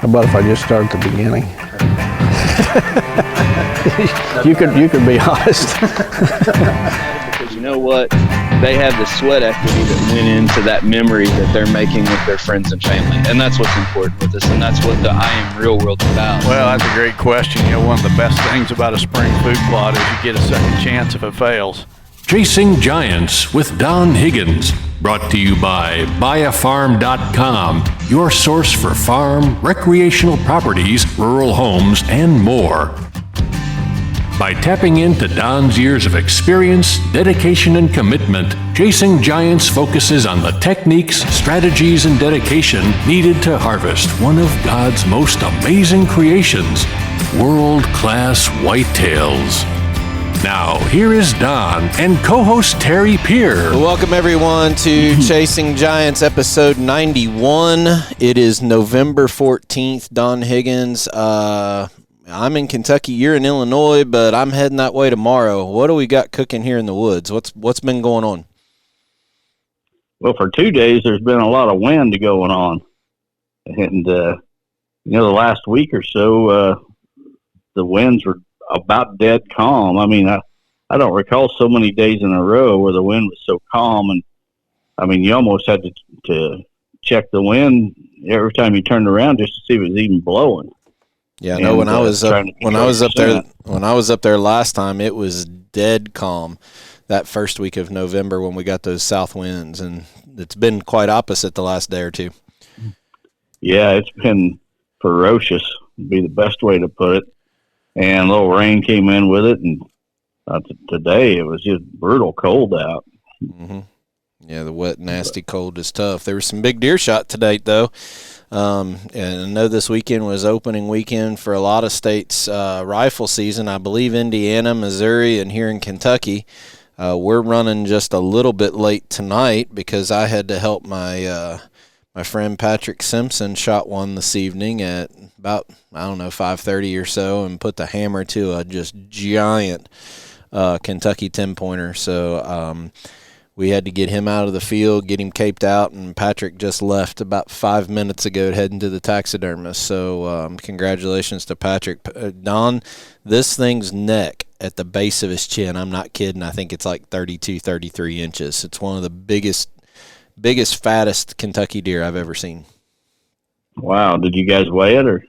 How about if I just start at the beginning? you could be honest. Because you know what? They have the sweat equity that went into that memory that they're making with their friends and family. And that's what's important with us, and that's what the I Am Real World's about. Well, that's a great question. You know, one of the best things about a spring food plot is you get a second chance if it fails. Chasing Giants with Don Higgins, brought to you by buyafarm.com, your source for farm, recreational properties, rural homes, and more. By tapping into Don's years of experience, dedication, and commitment, Chasing Giants focuses on the techniques, strategies, and dedication needed to harvest one of God's most amazing creations, world-class whitetails. Now, here is Don and co-host Terry Peer. Welcome, everyone, to Chasing Giants, episode 91. It is November 14th. Don Higgins. I'm in Kentucky. You're in Illinois, but I'm heading that way tomorrow. What do we got cooking here in the woods? What's been going on? Well, for 2 days, there's been a lot of wind going on. And, the last week or so, the winds were about dead calm. I mean, I don't recall so many days in a row where the wind was so calm. And, I mean, you almost had to check the wind every time you turned around just to see if it was even blowing. Yeah, no. When I was up there last time, it was dead calm. That first week of November when we got those south winds, and it's been quite opposite the last day or two. Yeah, it's been ferocious, would be the best way to put it. And a little rain came in with it, and today it was just brutal cold out. Mm-hmm. Yeah, the wet, nasty cold is tough. There was some big deer shot today, though. And I know this weekend was opening weekend for a lot of states' rifle season. I believe Indiana, Missouri, and here in Kentucky. We're running just a little bit late tonight because I had to help my friend Patrick Simpson shot one this evening at about, 5:30 or so, and put the hammer to a just giant Kentucky 10-pointer. So we had to get him out of the field, get him caped out, and Patrick just left about 5 minutes ago heading to the taxidermist. So congratulations to Patrick. Don, this thing's neck at the base of his chin, I'm not kidding, I think it's like 32, 33 inches. It's one of the biggest, fattest Kentucky deer I've ever seen. Wow. Did you guys weigh it? Or?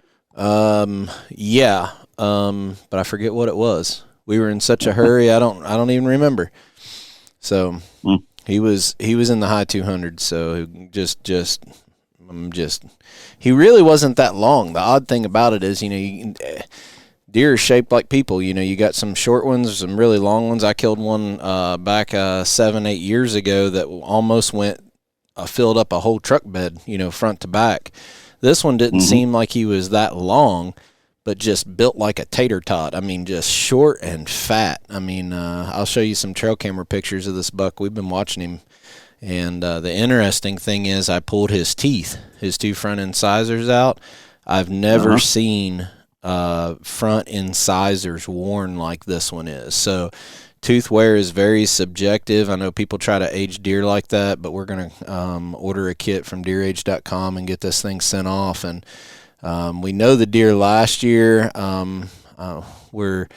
Yeah, but I forget what it was. We were in such a hurry, I don't even remember. So he was in the high 200s. So he really wasn't that long. The odd thing about it is, deer are shaped like people. You got some short ones, some really long ones. I killed one back 7-8 years ago that almost filled up a whole truck bed, front to back. This one didn't seem like he was that long, but just built like a tater tot. I mean, just short and fat. I mean, I'll show you some trail camera pictures of this buck. We've been watching him. And the interesting thing is I pulled his teeth, his two front incisors out. I've never seen front incisors worn like this one is. So tooth wear is very subjective. I know people try to age deer like that, but we're going to order a kit from deerage.com and get this thing sent off. And we know the deer last year. We're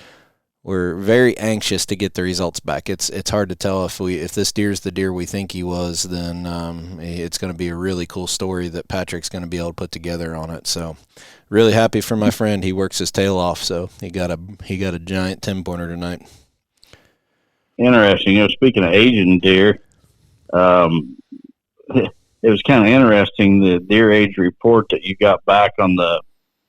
very anxious to get the results back. It's hard to tell if this deer's the deer we think he was, then it's going to be a really cool story that Patrick's going to be able to put together on it. So really happy for my friend. He works his tail off, so he got a giant 10-pointer tonight. Interesting. Speaking of aging deer, it was kind of interesting, the deer age report that you got back on the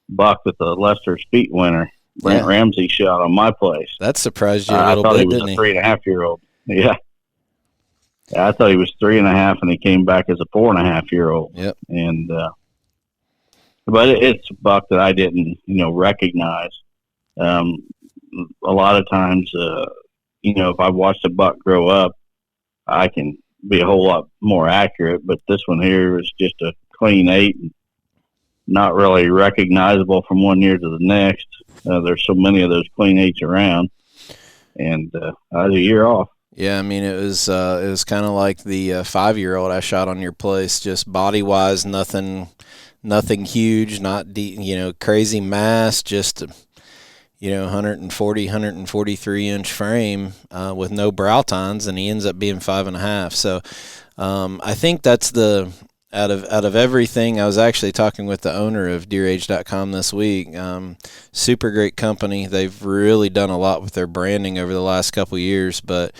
buck that the Lester's Feet winner, Brent Ramsey, shot on my place. That surprised you a little bit, didn't he? I thought he was a 3.5-year-old. Yeah. I thought he was 3.5, and he came back as a 4.5-year-old. Yep. And, but it's a buck that I didn't, recognize. A lot of times, if I watched a buck grow up, I can be a whole lot more accurate. But this one here is just a clean 8, and not really recognizable from one year to the next. There's so many of those clean 8s around, and I was a year off. Yeah, I mean, it was kind of like the 5-year-old I shot on your place. Just body wise, nothing nothing huge, not crazy mass, just 140, 143 inch frame with no brow tines, and he ends up being 5.5. So I think that's out of everything. I was actually talking with the owner of DeerAge.com this week. Super great company. They've really done a lot with their branding over the last couple of years, but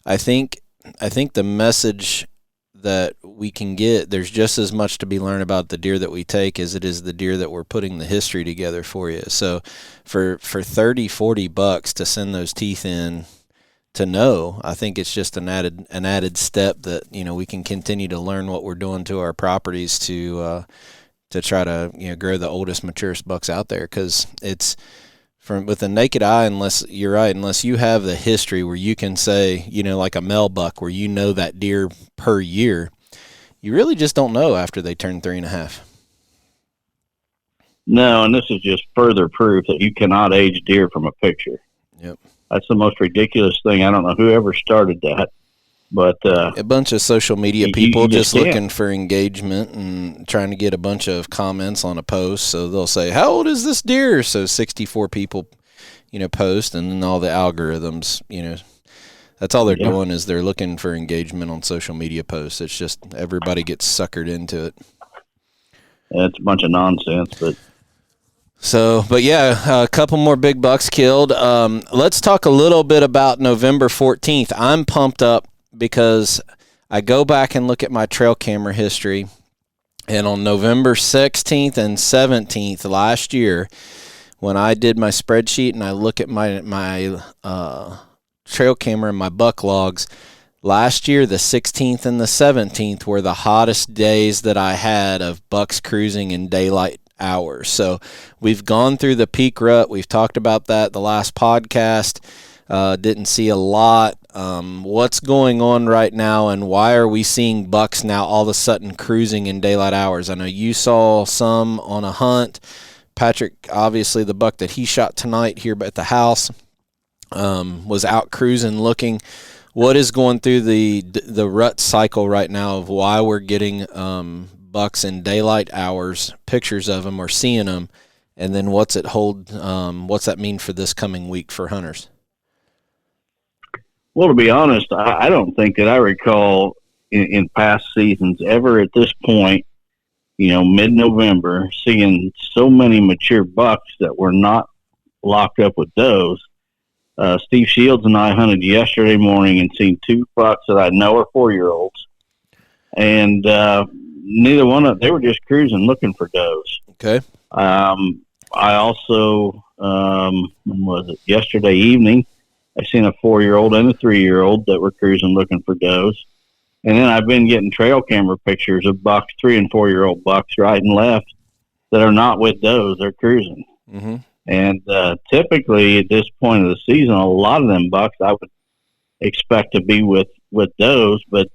I think the message that we can get, there's just as much to be learned about the deer that we take as it is the deer that we're putting the history together for you. So for $30-$40 to send those teeth in to know, I think it's just an added step that we can continue to learn what we're doing to our properties to try to grow the oldest, maturest bucks out there, because it's with the naked eye, unless you're right, unless you have the history where you can say, like a male buck where that deer per year, you really just don't know after they turn 3.5. No, and this is just further proof that you cannot age deer from a picture. Yep. That's the most ridiculous thing. I don't know whoever started that, but a bunch of social media people you just can't. looking for engagement and trying to get a bunch of comments on a post. So they'll say, "How old is this deer?" So 64 people, post, and then all the algorithms, that's all they're doing is they're looking for engagement on social media posts. It's just everybody gets suckered into it. It's a bunch of nonsense, but. So, but yeah, a couple more big bucks killed. Let's talk a little bit about November 14th. I'm pumped up because I go back and look at my trail camera history, and on November 16th and 17th last year, when I did my spreadsheet and I look at my trail camera and my buck logs, last year the 16th and the 17th were the hottest days that I had of bucks cruising in daylight hours. So we've gone through the peak rut. We've talked about that the last podcast. Didn't see a lot. What's going on right now, and why are we seeing bucks now all of a sudden cruising in daylight hours? I know you saw some on a hunt. Patrick, obviously the buck that he shot tonight here at the house, was out cruising looking. What is going through the rut cycle right now of why we're getting bucks in daylight hours, pictures of them or seeing them, and then what's that mean for this coming week for hunters? Well, to be honest, I don't think that I recall in past seasons ever at this point, mid-November, seeing so many mature bucks that were not locked up with does. Steve Shields and I hunted yesterday morning and seen 2 bucks that I know are 4-year-olds, and neither one of them, they were just cruising looking for does. Okay. I also, when was it, yesterday evening, I seen a 4-year-old and a 3-year-old that were cruising looking for does. And then I've been getting trail camera pictures of bucks, 3- and 4-year-old bucks right and left that are not with does. They're cruising. Mm-hmm. And typically at this point of the season, a lot of them bucks I would expect to be with does. But,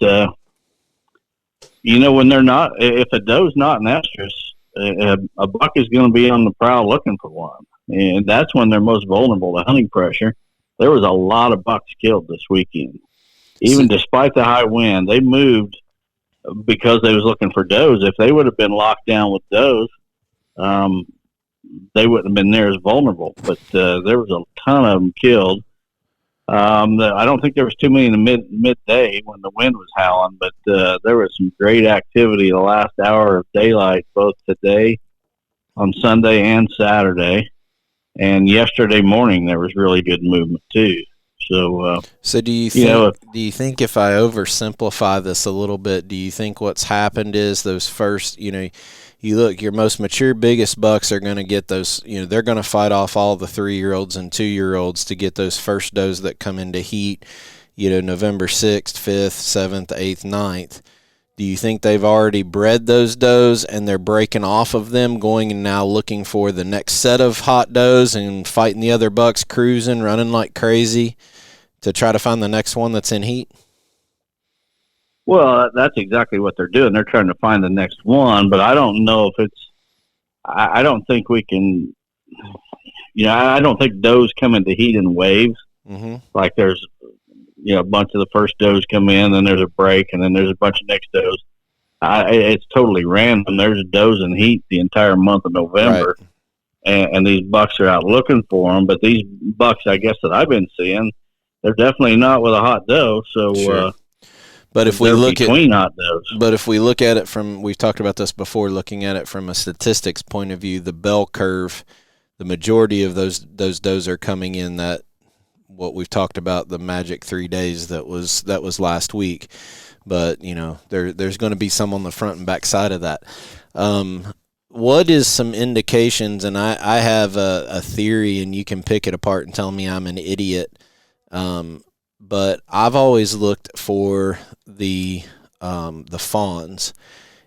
when they're not, if a doe's not an estrus, a buck is going to be on the prowl looking for one. And that's when they're most vulnerable to hunting pressure. There was a lot of bucks killed this weekend. Even despite the high wind, they moved because they was looking for does. If they would have been locked down with does, they wouldn't have been near as vulnerable. But there was a ton of them killed. I don't think there was too many in the midday when the wind was howling, but there was some great activity the last hour of daylight, both today on Sunday and Saturday. And yesterday morning, there was really good movement too. So do you think if I oversimplify this a little bit, do you think what's happened is those first, you look, your most mature, biggest bucks are going to get those, they're going to fight off all the 3-year-olds and 2-year-olds to get those first does that come into heat, November 6th, 5th, 7th, 8th, 9th. Do you think they've already bred those does and they're breaking off of them, going and now looking for the next set of hot does and fighting the other bucks, cruising, running like crazy to try to find the next one that's in heat? Well, that's exactly what they're doing. They're trying to find the next one, but I don't know if it's – I don't think we can – I don't think does come into heat in waves. Mm-hmm. Like there's – a bunch of the first does come in, then there's a break, and then there's a bunch of next does. It's totally random. There's does and heat the entire month of November, and these bucks are out looking for them. But these bucks, I guess that I've been seeing, they're definitely not with a hot doe. So, sure. But if we look between hot does, but if we look at it from, we've talked about this before, looking at it from a statistics point of view, the bell curve, the majority of those does are coming in that, what we've talked about, the magic 3 days that was last week. But, you know, there's going to be some on the front and back side of that. What is some indications, and I have a theory, and you can pick it apart and tell me I'm an idiot, but I've always looked for the fawns.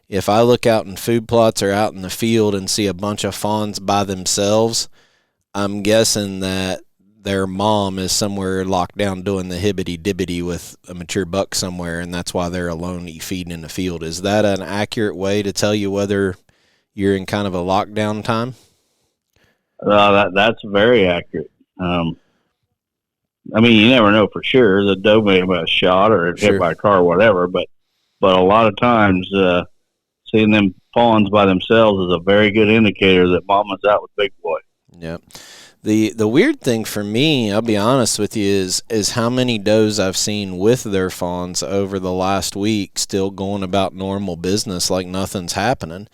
If I look out in food plots or out in the field and see a bunch of fawns by themselves, I'm guessing that their mom is somewhere locked down doing the hibbity-dibbity with a mature buck somewhere, and that's why they're alone feeding in the field. Is that an accurate way to tell you whether you're in kind of a lockdown time? That's very accurate. I mean, you never know for sure. The doe may have been shot or hit by a car or whatever, but a lot of times seeing them fawns by themselves is a very good indicator that mama's out with big boy. Yep. The weird thing for me, I'll be honest with you, is how many does I've seen with their fawns over the last week still going about normal business like nothing's happening.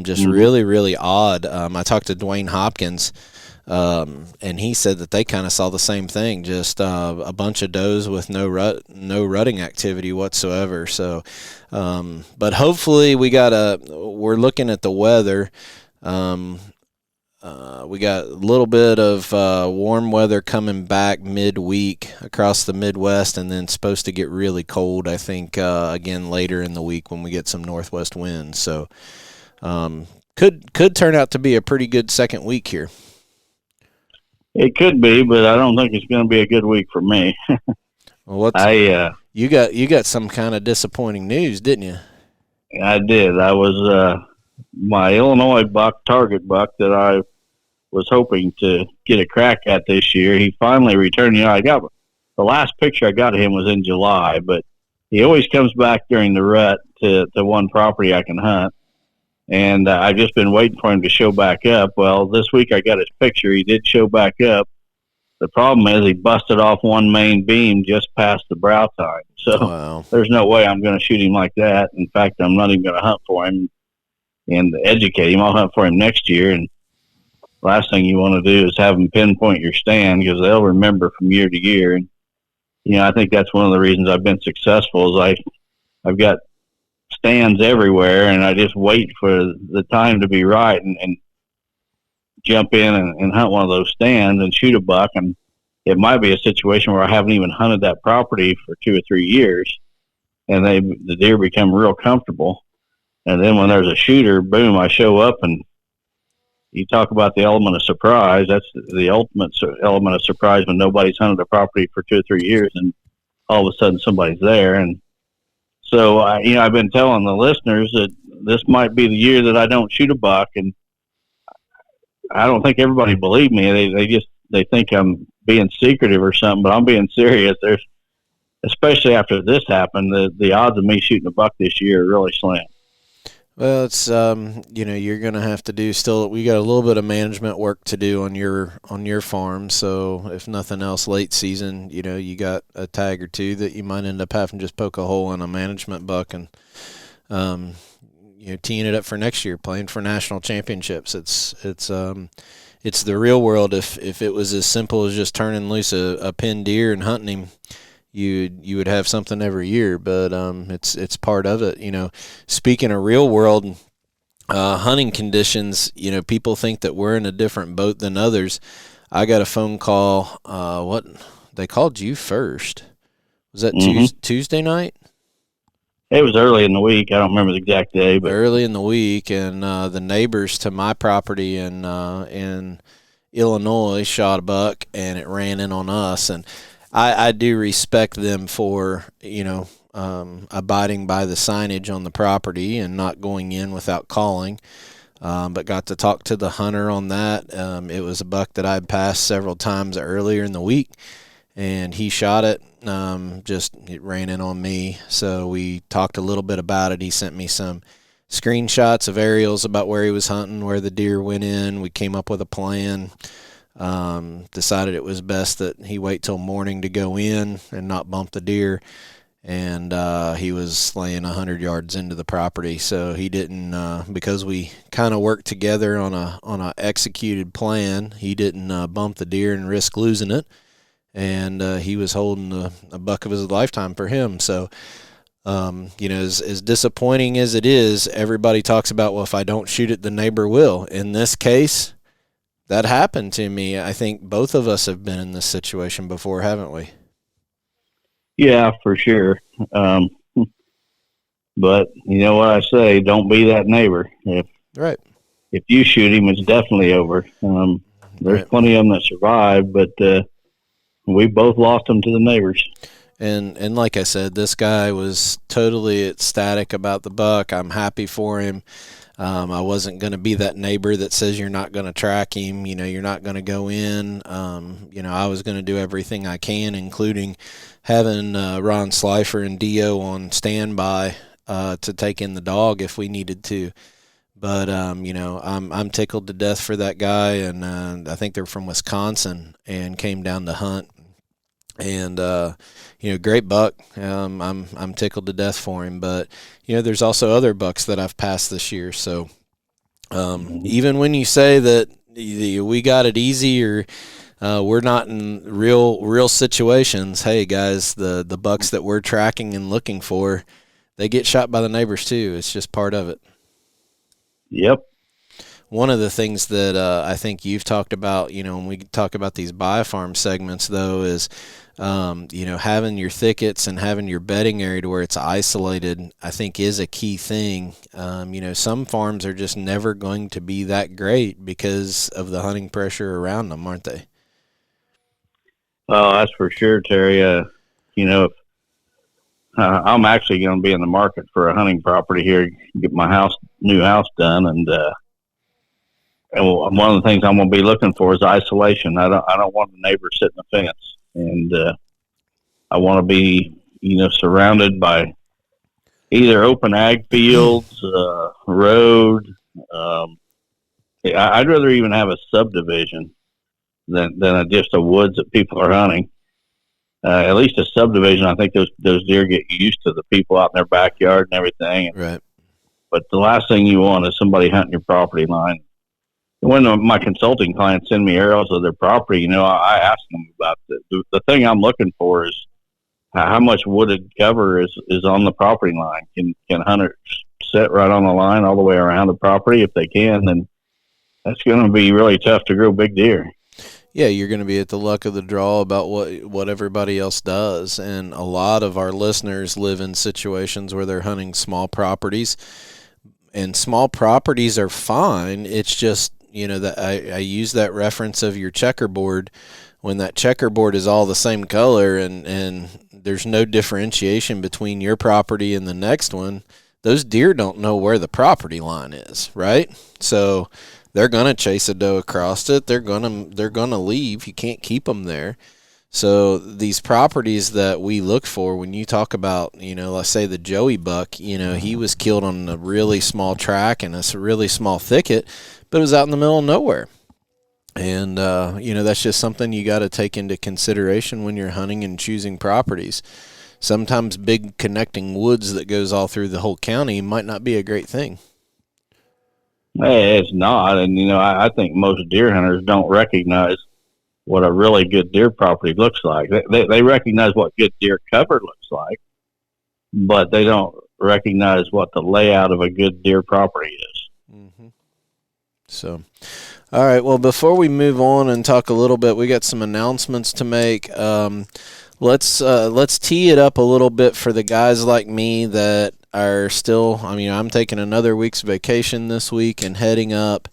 Just really, really odd. I talked to Dwayne Hopkins, and he said that they kind of saw the same thing, just a bunch of does with no rutting activity whatsoever. So, but hopefully we're looking at the weather. We got a little bit of warm weather coming back midweek across the Midwest, and then supposed to get really cold, I think, again later in the week when we get some northwest winds. So could turn out to be a pretty good second week here. It could be, but I don't think it's going to be a good week for me. Well, you got some kind of disappointing news, didn't you? I did. I was my Illinois buck, target buck, that I was hoping to get a crack at this year. He finally returned. You know, I got the last picture I got of him was in July, but he always comes back during the rut to one property I can hunt. And I've just been waiting for him to show back up. Well, this week I got his picture. He did show back up. The problem is he busted off one main beam just past the brow tine. So There's no way I'm going to shoot him like that. In fact, I'm not even going to hunt for him and educate him. I'll hunt for him next year. And last thing you want to do is have them pinpoint your stand, because they'll remember from year to year. And, you know, I think that's one of the reasons I've been successful is I've got stands everywhere, and I just wait for the time to be right and jump in and hunt one of those stands and shoot a buck. And it might be a situation where I haven't even hunted that property for 2 or 3 years, and the deer become real comfortable. And then when there's a shooter, boom, I show up, and you talk about the element of surprise. That's the ultimate element of surprise when nobody's hunted a property for 2 or 3 years, and all of a sudden somebody's there. And so, I've been telling the listeners that this might be the year that I don't shoot a buck, and I don't think everybody believed me. They think I'm being secretive or something, but I'm being serious. There's, especially after this happened, the odds of me shooting a buck this year are really slim. Well, it's you're going to have to do still. We got a little bit of management work to do on your farm. So if nothing else, late season, you got a tag or two that you might end up having to just poke a hole in a management buck and teeing it up for next year, playing for national championships. It's the real world. If it was as simple as just turning loose a pinned deer and hunting him, you would have something every year, but it's part of it. Speaking of real world hunting conditions, people think that we're in a different boat than others. I got a phone call. What they called you first? Was that Tuesday night? It was early in the week. I don't remember the exact day, but early in the week, and the neighbors to my property in Illinois shot a buck, and it ran in on us. And I do respect them for, abiding by the signage on the property and not going in without calling, but got to talk to the hunter on that. It was a buck that I'd passed several times earlier in the week, and he shot it. Just it ran in on me. So we talked a little bit about it. He sent me some screenshots of aerials about where he was hunting, where the deer went in. We came up with a plan. Decided it was best that he wait till morning to go in and not bump the deer. And he was laying 100 yards into the property, so he didn't. Because we kind of worked together on a executed plan, he didn't bump the deer and risk losing it. And he was holding a buck of his lifetime for him. So, as disappointing as it is, everybody talks about, well, if I don't shoot it, the neighbor will. In this case, that happened to me. I think both of us have been in this situation before, haven't we? Yeah, for sure. But you know what I say, don't be that neighbor. Right. If you shoot him, it's definitely over. There's Right. plenty of them that survived, but we both lost them to the neighbors. And like I said, this guy was totally ecstatic about the buck. I'm happy for him. I wasn't going to be that neighbor that says you're not going to track him, you're not going to go in. I was going to do everything I can, including having Ron Slifer and Dio on standby to take in the dog if we needed to. But I'm tickled to death for that guy, and I think they're from Wisconsin and came down to hunt. And great buck. I'm tickled to death for him. But there's also other bucks that I've passed this year. So even when you say that we got it easy or we're not in real situations, hey guys, the bucks that we're tracking and looking for, they get shot by the neighbors too. It's just part of it. Yep. One of the things that I think you've talked about, when we talk about these biofarm segments, though, is, having your thickets and having your bedding area to where it's isolated, I think is a key thing. Some farms are just never going to be that great because of the hunting pressure around them, aren't they? Oh, that's for sure, Terry. If I'm actually going to be in the market for a hunting property here, get my new house done, and one of the things I'm going to be looking for is isolation. I don't want a neighbor sitting on the fence, and I want to be, surrounded by either open ag fields, road. I'd rather even have a subdivision than just a woods that people are hunting. At least a subdivision, I think those deer get used to the people out in their backyard and everything. Right. But the last thing you want is somebody hunting your property line. When my consulting clients send me aerials of their property, I ask them about the thing I'm looking for is how much wooded cover is on the property line. Can hunters sit right on the line all the way around the property? If they can, then that's going to be really tough to grow big deer. Yeah, you're going to be at the luck of the draw about what everybody else does. And a lot of our listeners live in situations where they're hunting small properties. And small properties are fine. It's just, that I use that reference of your checkerboard. When that checkerboard is all the same color and there's no differentiation between your property and the next one, those deer don't know where the property line is, right? So they're going to chase a doe across it. They're going to leave. You can't keep them there. So these properties that we look for, when you talk about, let's say the Joey buck, he was killed on a really small track and a really small thicket, but it was out in the middle of nowhere. And, that's just something you got to take into consideration when you're hunting and choosing properties. Sometimes big connecting woods that goes all through the whole county might not be a great thing. Hey, it's not. And, I think most deer hunters don't recognize what a really good deer property looks like. They recognize what good deer cover looks like, but they don't recognize what the layout of a good deer property is. Mm-hmm. So, all right. Well, before we move on and talk a little bit, we got some announcements to make. Let's tee it up a little bit for the guys like me that are still. I'm taking another week's vacation this week and heading up.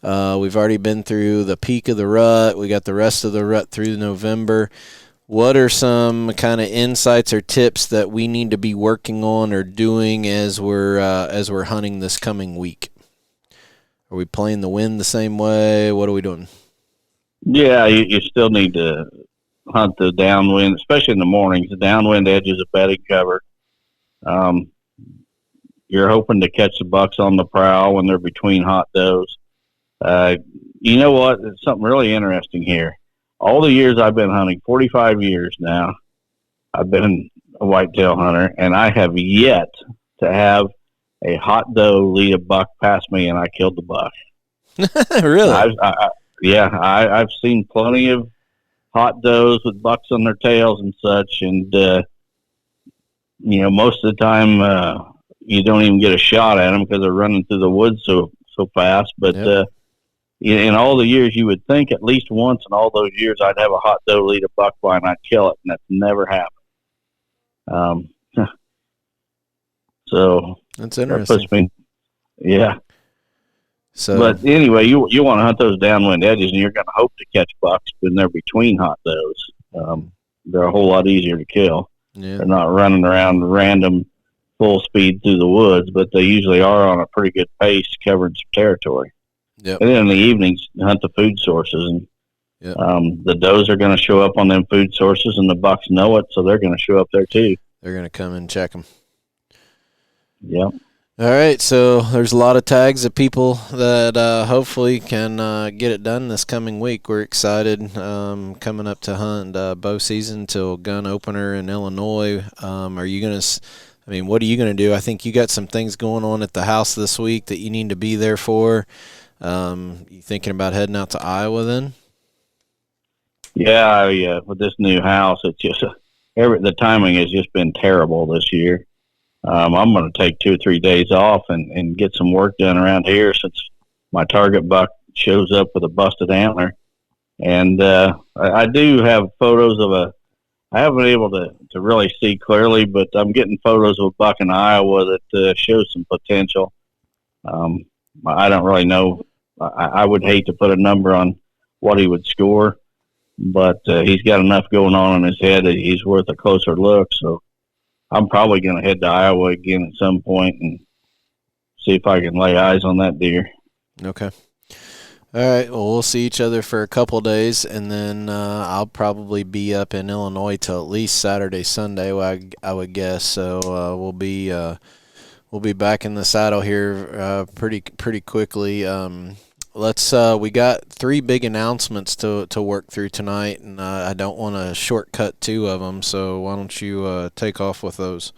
We've already been through the peak of the rut. We got the rest of the rut through November. What are some kind of insights or tips that we need to be working on or doing as we're hunting this coming week? Are we playing the wind the same way? What are we doing? Yeah, you still need to hunt the downwind, especially in the mornings, the downwind edges of bedding cover. You're hoping to catch the bucks on the prowl when they're between hot does. You know what? It's something really interesting here. All the years I've been hunting, 45 years now, I've been a whitetail hunter, and I have yet to have a hot doe lead a buck past me, and I killed the buck. Really? I've seen plenty of hot does with bucks on their tails and such, and most of the time you don't even get a shot at them because they're running through the woods so fast. But in all the years, you would think at least once in all those years I'd have a hot doe lead a buck by and I'd kill it, and that's never happened. So that's interesting. That puts me, yeah. So, but anyway, you want to hunt those downwind edges, and you're going to hope to catch bucks when they're between hot does. They're a whole lot easier to kill. Yeah. They're not running around random full speed through the woods, but they usually are on a pretty good pace covering some territory. Yep. And then in the evenings, hunt the food sources. And yep. The does are going to show up on them food sources, and the bucks know it, so they're going to show up there too. They're going to come and check them. Yep. All right, so there's a lot of tags of people that hopefully can get it done this coming week. We're excited coming up to hunt bow season till gun opener in Illinois. Are you going to – I mean, what are you going to do? I think you got some things going on at the house this week that you need to be there for. You thinking about heading out to Iowa then? Yeah, with this new house, it's just the timing has just been terrible this year. I'm going to take 2 or 3 days off and get some work done around here since my target buck shows up with a busted antler. And I do have photos of I haven't been able to really see clearly, but I'm getting photos of a buck in Iowa that shows some potential. I don't really know. I would hate to put a number on what he would score, but he's got enough going on in his head that he's worth a closer look. So I'm probably going to head to Iowa again at some point and see if I can lay eyes on that deer. Okay. All right. Well, we'll see each other for a couple days, and then I'll probably be up in Illinois till at least Saturday, Sunday, I would guess. So we'll be back in the saddle here pretty quickly. We got 3 big announcements to work through tonight, and I don't want to shortcut 2 of them. So why don't you take off with those?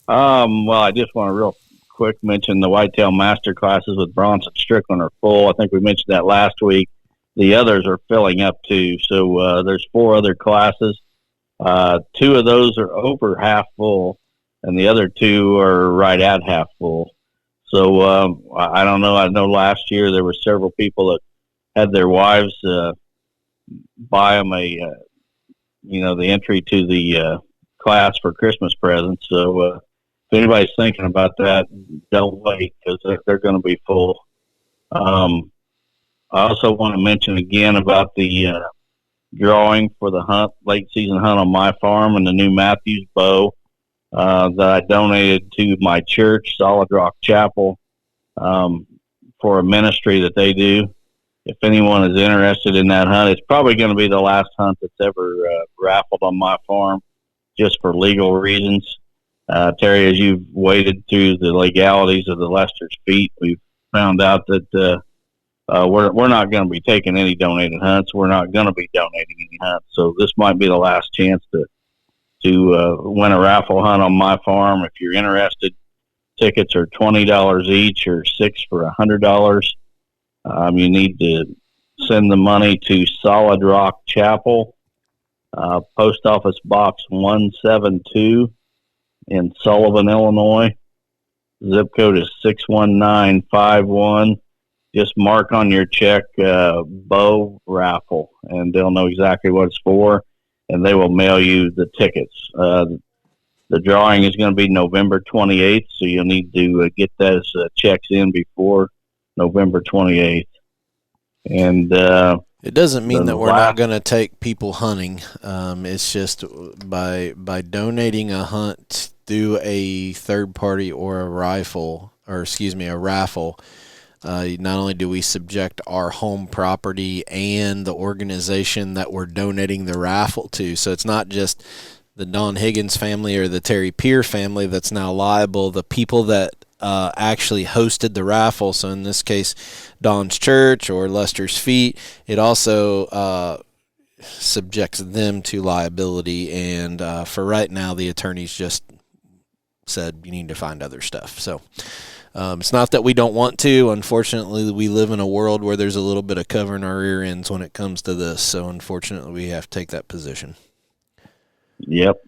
Well, I just want to real quick mention the whitetail master classes with Bronson Strickland are full. I think we mentioned that last week. The others are filling up too. So there's 4 other classes. 2 of those are over half full, and the other 2 are right at half full. So I don't know. I know last year there were several people that had their wives buy them the entry to the class for Christmas presents. So if anybody's thinking about that, don't wait because they're going to be full. I also want to mention again about the drawing for the late season hunt on my farm and the new Matthews bow that I donated to my church, Solid Rock Chapel, for a ministry that they do. If anyone is interested in that hunt, it's probably going to be the last hunt that's ever raffled on my farm, just for legal reasons. Terry, as you've waded through the legalities of the Lester's feet, we've found out that we're not going to be taking any donated hunts. We're not going to be donating any hunts. So this might be the last chance to win a raffle hunt on my farm. If you're interested, tickets are $20 each or 6 for $100. You need to send the money to Solid Rock Chapel, Post Office Box 172 in Sullivan, Illinois. Zip code is 61951. Just mark on your check bow raffle, and they'll know exactly what it's for, and they will mail you the tickets. The drawing is going to be November 28th, so you'll need to get those checks in before November 28th. And it doesn't mean that we're not going to take people hunting. It's just by donating a hunt through a third party or a raffle, Not only do we subject our home property and the organization that we're donating the raffle to, so it's not just the Don Higgins family or the Terry Peer family that's now liable. The people that actually hosted the raffle, so in this case Don's Church or Lester's Feet, it also subjects them to liability. And for right now, the attorneys just said you need to find other stuff. So it's not that we don't want to. Unfortunately, we live in a world where there's a little bit of covering our ear ends when it comes to this. So unfortunately, we have to take that position. Yep.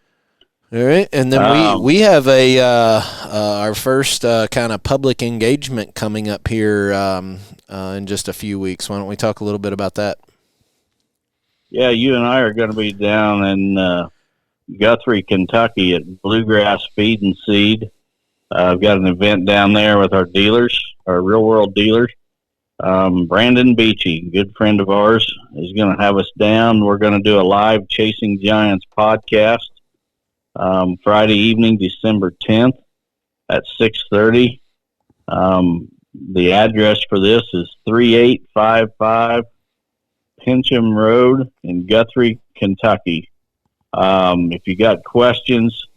All right, and then we have our first kind of public engagement coming up here in just a few weeks. Why don't we talk a little bit about that? Yeah, you and I are going to be down in Guthrie, Kentucky at Bluegrass Feed and Seed. I've got an event down there with our dealers, our real world dealers. Brandon Beachy, good friend of ours, is going to have us down. We're going to do a live Chasing Giants podcast Friday evening, December 10th at 6:30. The address for this is 3855 Pincham Road in Guthrie, Kentucky. If you got questions,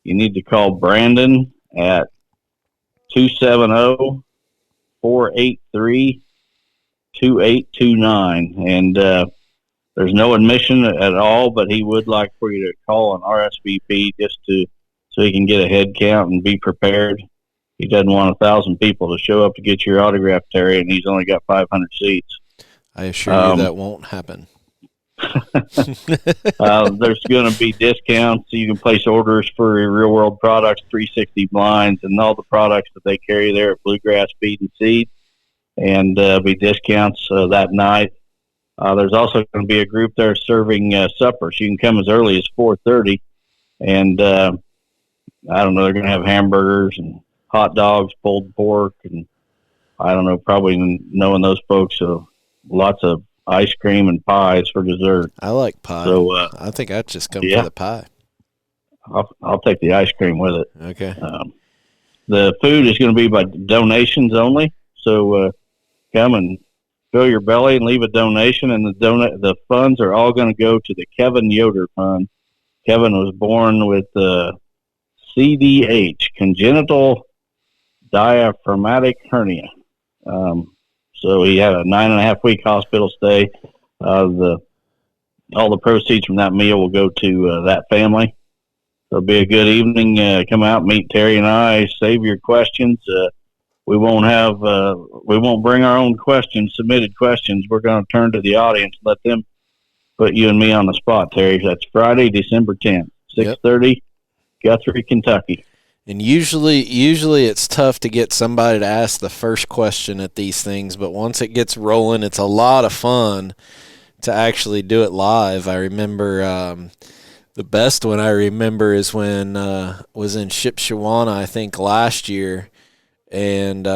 you need to call Brandon at 270-483-2829. And there's no admission at all, but he would like for you to call an RSVP just so he can get a head count and be prepared. He doesn't want 1,000 people to show up to get your autograph, Terry, and he's only got 500 seats. I assure you that won't happen. There's going to be discounts. You can place orders for your real world products, 360 blinds, and all the products that they carry there at Bluegrass Feed and Seed, and be discounts that night. There's also going to be a group there serving supper, so you can come as early as 4:30, and I don't know, they're going to have hamburgers and hot dogs, pulled pork, and I don't know, probably knowing those folks, so lots of ice cream and pies for dessert. I like pie. So I think I'd just come for the pie. I'll take the ice cream with it. Okay. The food is going to be by donations only. So come and fill your belly and leave a donation, and the funds are all going to go to the Kevin Yoder Fund. Kevin was born with CDH, congenital diaphragmatic hernia. So he had a 9.5-week hospital stay. All the proceeds from that meal will go to that family. It'll be a good evening. Come out, meet Terry and I. Save your questions. We won't bring our own questions, submitted questions. We're going to turn to the audience, let them put you and me on the spot, Terry. That's Friday, December 10th, 6:30, Guthrie, Kentucky. And usually it's tough to get somebody to ask the first question at these things, but once it gets rolling, it's a lot of fun to actually do it live. I remember the best one I remember is when was in Shipshawana, I think last year, and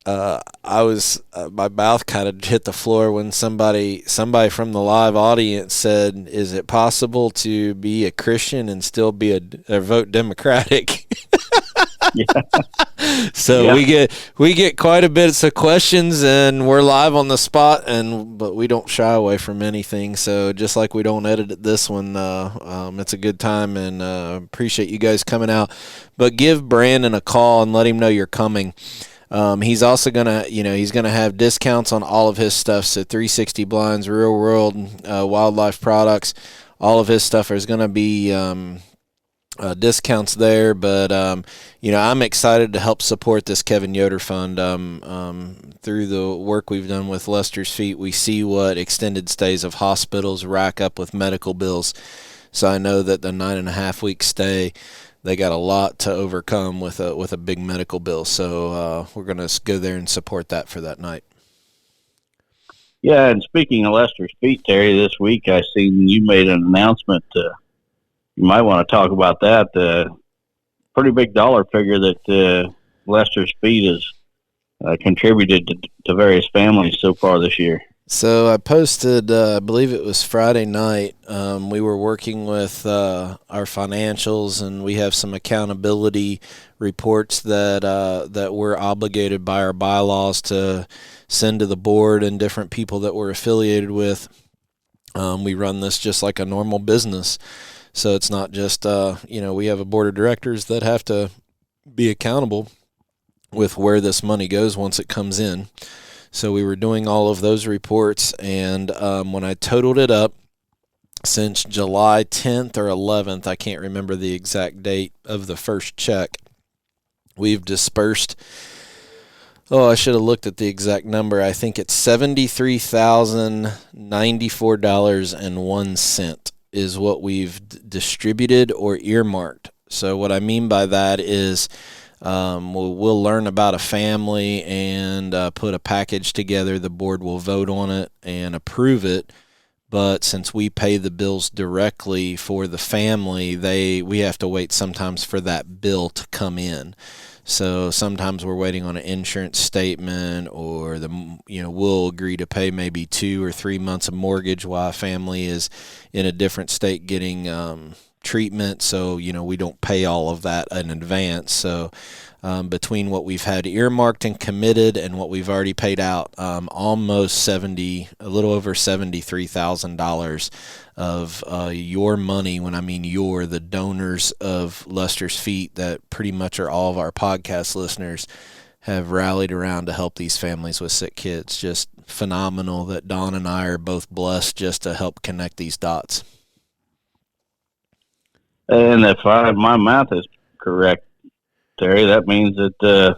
I was my mouth kind of hit the floor when somebody from the live audience said, "Is it possible to be a Christian and still be a vote Democratic?" So we get quite a bit of questions, and we're live on the spot, but we don't shy away from anything. So just like we don't edit this one, it's a good time, and appreciate you guys coming out. But give Brandon a call and let him know you're coming. He's also gonna have discounts on all of his stuff. So 360 blinds, real world, wildlife products, all of his stuff is gonna be discounts there. But I'm excited to help support this Kevin Yoder Fund. Through the work we've done with Lester's Feet, we see what extended stays of hospitals rack up with medical bills. So I know that the 9.5-week stay, they got a lot to overcome with a big medical bill. So we're going to go there and support that for that night. Yeah, and speaking of Lester's Feet, Terry, this week I seen you made an announcement. You might want to talk about that. Pretty big dollar figure that Lester's Feet has contributed to various families so far this year. So I posted, I believe it was Friday night. We were working with our financials, and we have some accountability reports that we're obligated by our bylaws to send to the board and different people that we're affiliated with. We run this just like a normal business. So it's not just, we have a board of directors that have to be accountable with where this money goes once it comes in. So we were doing all of those reports, and when I totaled it up, since July 10th or 11th, I can't remember the exact date of the first check, we've dispersed, I should have looked at the exact number. I think it's $73,094.01 is what we've distributed or earmarked. So what I mean by that is we'll learn about a family and put a package together. The board will vote on it and approve it. But since we pay the bills directly for the family, we have to wait sometimes for that bill to come in. So sometimes we're waiting on an insurance statement, or we'll agree to pay maybe 2 or 3 months of mortgage while a family is in a different state getting treatment. So we don't pay all of that in advance. So between what we've had earmarked and committed and what we've already paid out, almost a little over $73,000 of your money. When I mean the donors of Lester's Feet, that pretty much are all of our podcast listeners, have rallied around to help these families with sick kids. Just phenomenal that Don and I are both blessed just to help connect these dots. And if my math is correct, Terry, that means that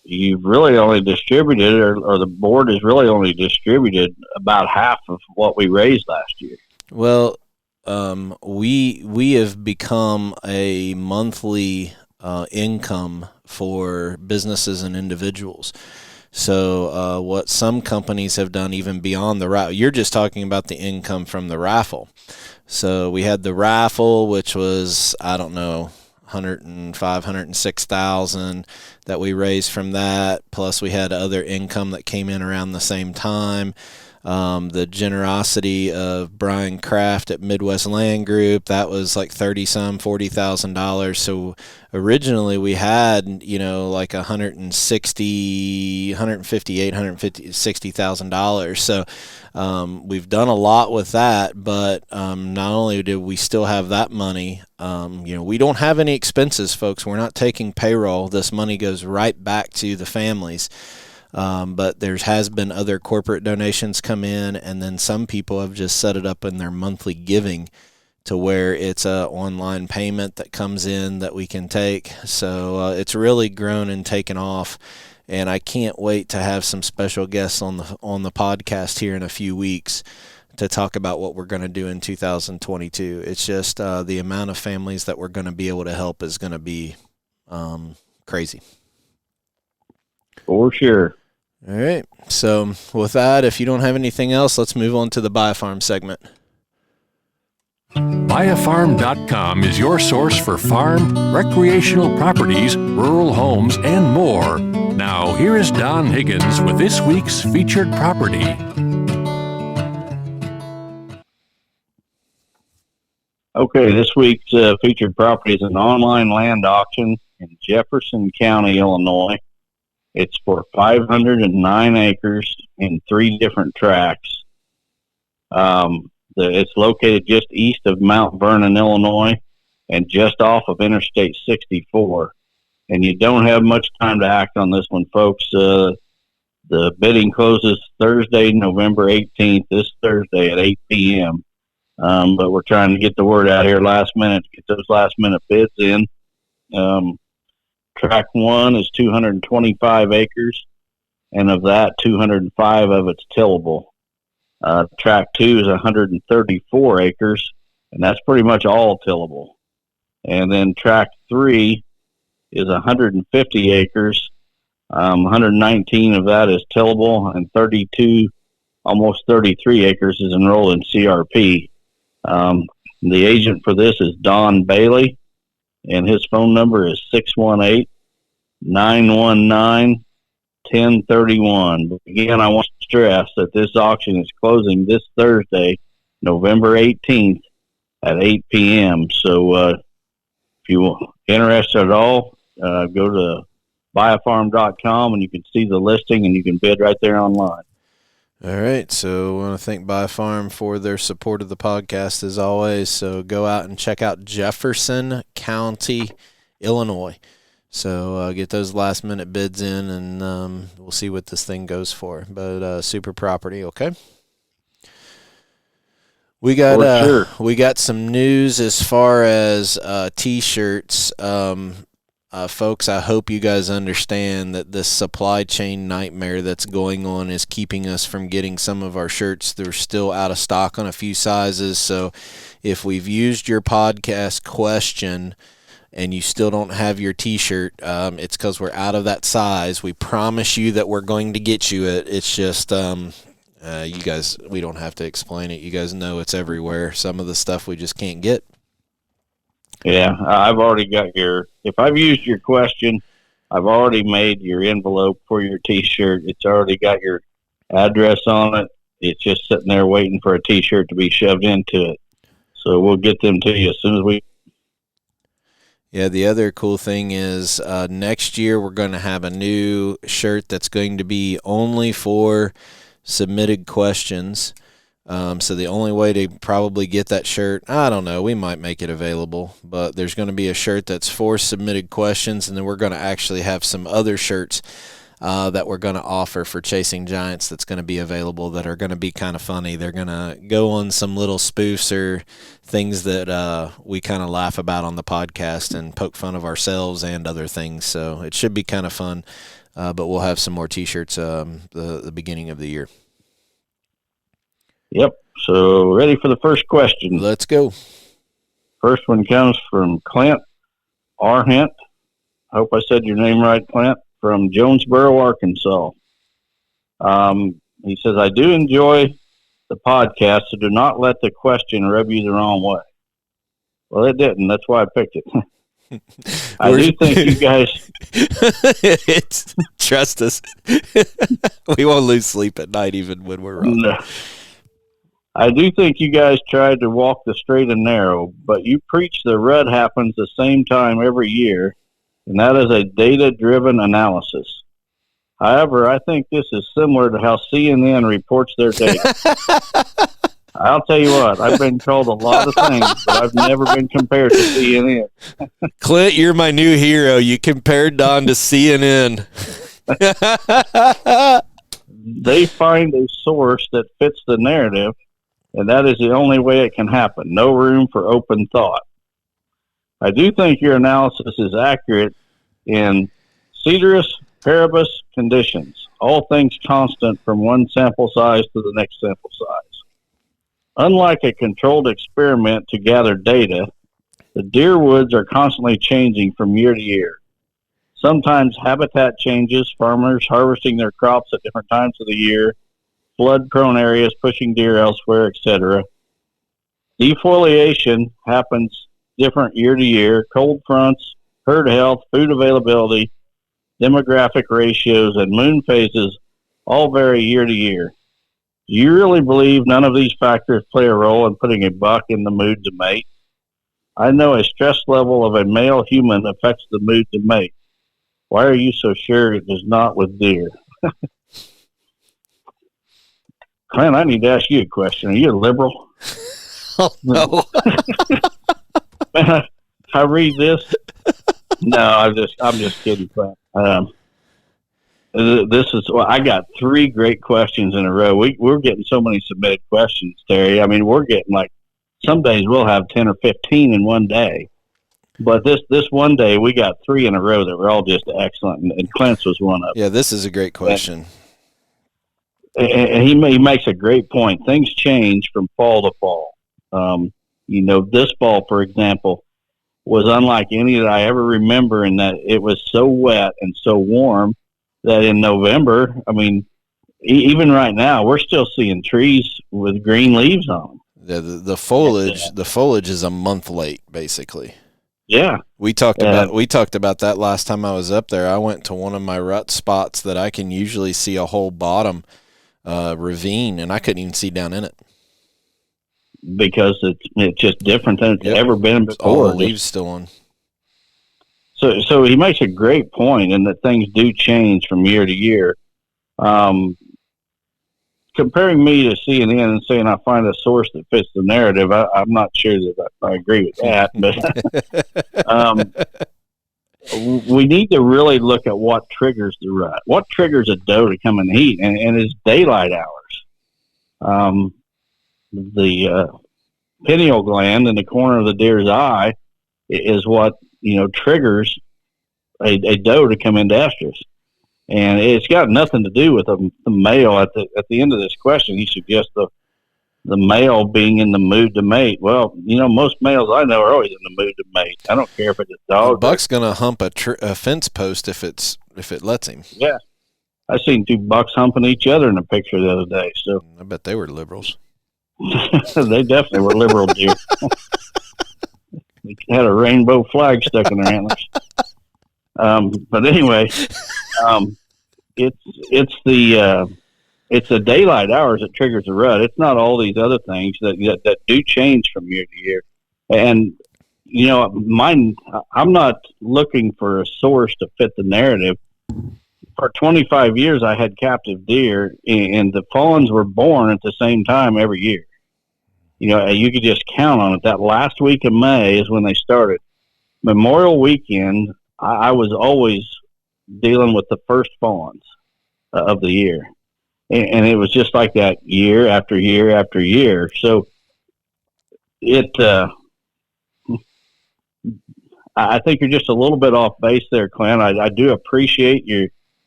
you've really only distributed, or the board has really only distributed about half of what we raised last year. Well, we have become a monthly income for businesses and individuals. So what some companies have done, even beyond the raffle, you're just talking about the income from the raffle. So we had the raffle, which was, I don't know, $106,000 that we raised from that. Plus we had other income that came in around the same time. The generosity of Brian Kraft at Midwest Land Group, that was like $40,000. So originally we had, like $160,000. So we've done a lot with that, but not only do we still have that money, we don't have any expenses, folks. We're not taking payroll. This money goes right back to the families. But there has been other corporate donations come in, and then some people have just set it up in their monthly giving to where it's a online payment that comes in that we can take. So it's really grown and taken off, and I can't wait to have some special guests on the podcast here in a few weeks to talk about what we're going to do in 2022. It's just the amount of families that we're going to be able to help is going to be crazy. For sure. All right. So with that, if you don't have anything else, let's move on to the Buy a Farm segment. Buyafarm.com is your source for farm, recreational properties, rural homes, and more. Now, here is Don Higgins with this week's featured property. Okay, this week's featured property is an online land auction in Jefferson County, Illinois. It's for 509 acres in 3 different tracts. It's located just east of Mount Vernon, Illinois, and just off of Interstate 64. And you don't have much time to act on this one, folks. The bidding closes Thursday, November 18th, this Thursday at 8 p.m. But we're trying to get the word out here last minute to get those last minute bids in. Track 1 is 225 acres, and of that, 205 of it's tillable. Track 2 is 134 acres, and that's pretty much all tillable. And then track 3 is 150 acres. 119 of that is tillable, and 32, almost 33 acres is enrolled in CRP. The agent for this is Don Bailey, and his phone number is 618-919-1031. Again, I want to stress that this auction is closing this Thursday, November 18th at 8 p.m. So if you're interested at all, go to buyafarm.com and you can see the listing and you can bid right there online. All right, so I want to thank Buy Farm for their support of the podcast as always. So go out and check out Jefferson County, Illinois. So get those last-minute bids in, and we'll see what this thing goes for. But super property, okay? We got some news as far as T-shirts. Folks, I hope you guys understand that this supply chain nightmare that's going on is keeping us from getting some of our shirts. They're still out of stock on a few sizes. So if we've used your podcast question and you still don't have your T-shirt, it's because we're out of that size. We promise you that we're going to get you it. It's just you guys, we don't have to explain it. You guys know it's everywhere. Some of the stuff we just can't get. Yeah, I've already got if I've used your question, I've already made your envelope for your T-shirt. It's already got your address on it. It's just sitting there waiting for a T-shirt to be shoved into it. So we'll get them to you as soon as we. Yeah, the other cool thing is next year we're going to have a new shirt that's going to be only for submitted questions. So the only way to probably get that shirt, I don't know, we might make it available, but there's going to be a shirt that's for submitted questions, and then we're going to actually have some other shirts that we're going to offer for Chasing Giants that's going to be available that are going to be kind of funny. They're going to go on some little spoofs or things that we kind of laugh about on the podcast and poke fun of ourselves and other things. So it should be kind of fun, but we'll have some more T-shirts the beginning of the year. Yep. So ready for the first question. Let's go. First one comes from Clint Arhent. I hope I said your name right, Clint, from Jonesboro, Arkansas. He says, I do enjoy the podcast, so do not let the question rub you the wrong way. Well, it didn't. That's why I picked it. I do think you guys... Trust us. We won't lose sleep at night even when we're wrong. No. I do think you guys tried to walk the straight and narrow, but you preach the rut happens the same time every year, and that is a data-driven analysis. However, I think this is similar to how CNN reports their data. I'll tell you what, I've been called a lot of things, but I've never been compared to CNN. Clint, you're my new hero. You compared Don to CNN. They find a source that fits the narrative, and that is the only way it can happen. No room for open thought. I do think your analysis is accurate in ceteris paribus conditions, all things constant from one sample size to the next sample size. Unlike a controlled experiment to gather data, the deer woods are constantly changing from year to year. Sometimes habitat changes, farmers harvesting their crops at different times of the year, flood-prone areas pushing deer elsewhere, etc. Defoliation happens different year to year. Cold fronts, herd health, food availability, demographic ratios, and moon phases all vary year to year. Do you really believe none of these factors play a role in putting a buck in the mood to mate? I know a stress level of a male human affects the mood to mate. Why are you so sure it does not with deer? Clint, I need to ask you a question. Are you a liberal? Oh, no. I read this. No, I'm just kidding, Clint. I got 3 great questions in a row. We're getting so many submitted questions, Terry. I mean, we're getting some days we'll have 10 or 15 in one day. But this one day we got 3 in a row that were all just excellent, and Clint's was one of them. Yeah, this is a great question. And he makes a great point. Things change from fall to fall. This fall, for example, was unlike any that I ever remember in that it was so wet and so warm that in November, I mean, even right now, we're still seeing trees with green leaves on them. The foliage is a month late, basically. Yeah. We talked about that last time I was up there. I went to one of my rut spots that I can usually see a whole bottom ravine, and I couldn't even see down in it because it's just different than it's Yep. ever been all before. the leaves still on. So he makes a great point in that things do change from year to year. Comparing me to CNN and saying I find a source that fits the narrative, I'm not sure that I agree with that. But we need to really look at what triggers the rut. What triggers a doe to come in heat, and it's daylight hours. The pineal gland in the corner of the deer's eye is what triggers a doe to come into estrus. And it's got nothing to do with the male. At the end of this question, he suggests the male being in the mood to mate. Well, most males I know are always in the mood to mate. I don't care if it's a dog. A buck's gonna hump a fence post if it lets him. Yeah, I seen 2 bucks humping each other in a picture the other day. So I bet they were liberals. they definitely were liberal deer. They had a rainbow flag stuck in their antlers. But anyway, it's the daylight hours that triggers the rut. It's not all these other things that do change from year to year. And I'm not looking for a source to fit the narrative. For 25 years, I had captive deer, and the fawns were born at the same time every year. You could just count on it. That last week of May is when they started. Memorial weekend, I was always dealing with the first fawns of the year. And it was just like that year after year after year. So I think you're just a little bit off base there, Clint. I do appreciate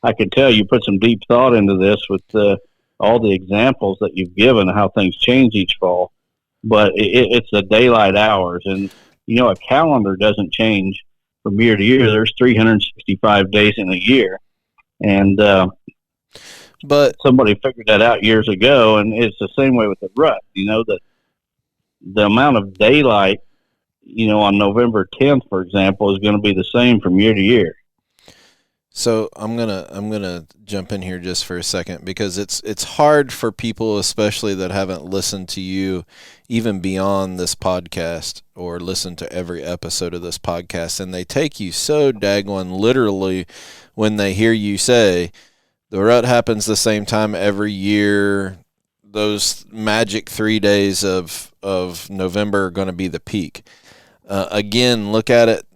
I can tell you put some deep thought into this with all the examples that you've given of how things change each fall. But it's the daylight hours. And, a calendar doesn't change from year to year. There's 365 days in a year. And but somebody figured that out years ago, and it's the same way with the rut. That the amount of daylight, on November 10th, for example, is going to be the same from year to year. So I'm gonna jump in here just for a second, because it's hard for people, especially that haven't listened to you even beyond this podcast or listened to every episode of this podcast, and they take you so daggone literally when they hear you say the rut happens the same time every year. Those magic 3 days of November are going to be the peak. Again, look at it.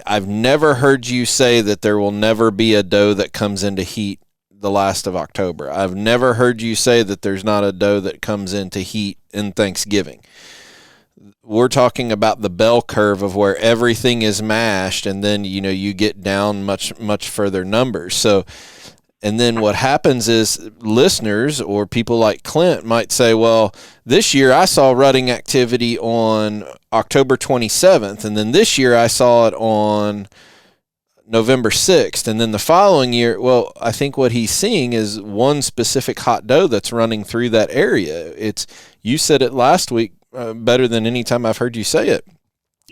I've never heard you say that there will never be a doe that comes into heat the last of October. I've never heard you say that there's not a doe that comes into heat in Thanksgiving. We're talking about the bell curve of where everything is mashed, and then you get down much further numbers. So, and then what happens is listeners or people like Clint might say, well, this year I saw rutting activity on October 27th, and then this year I saw it on November 6th, and then the following year, well, I think what he's seeing is one specific hot doe that's running through that area. You said it last week better than any time I've heard you say it.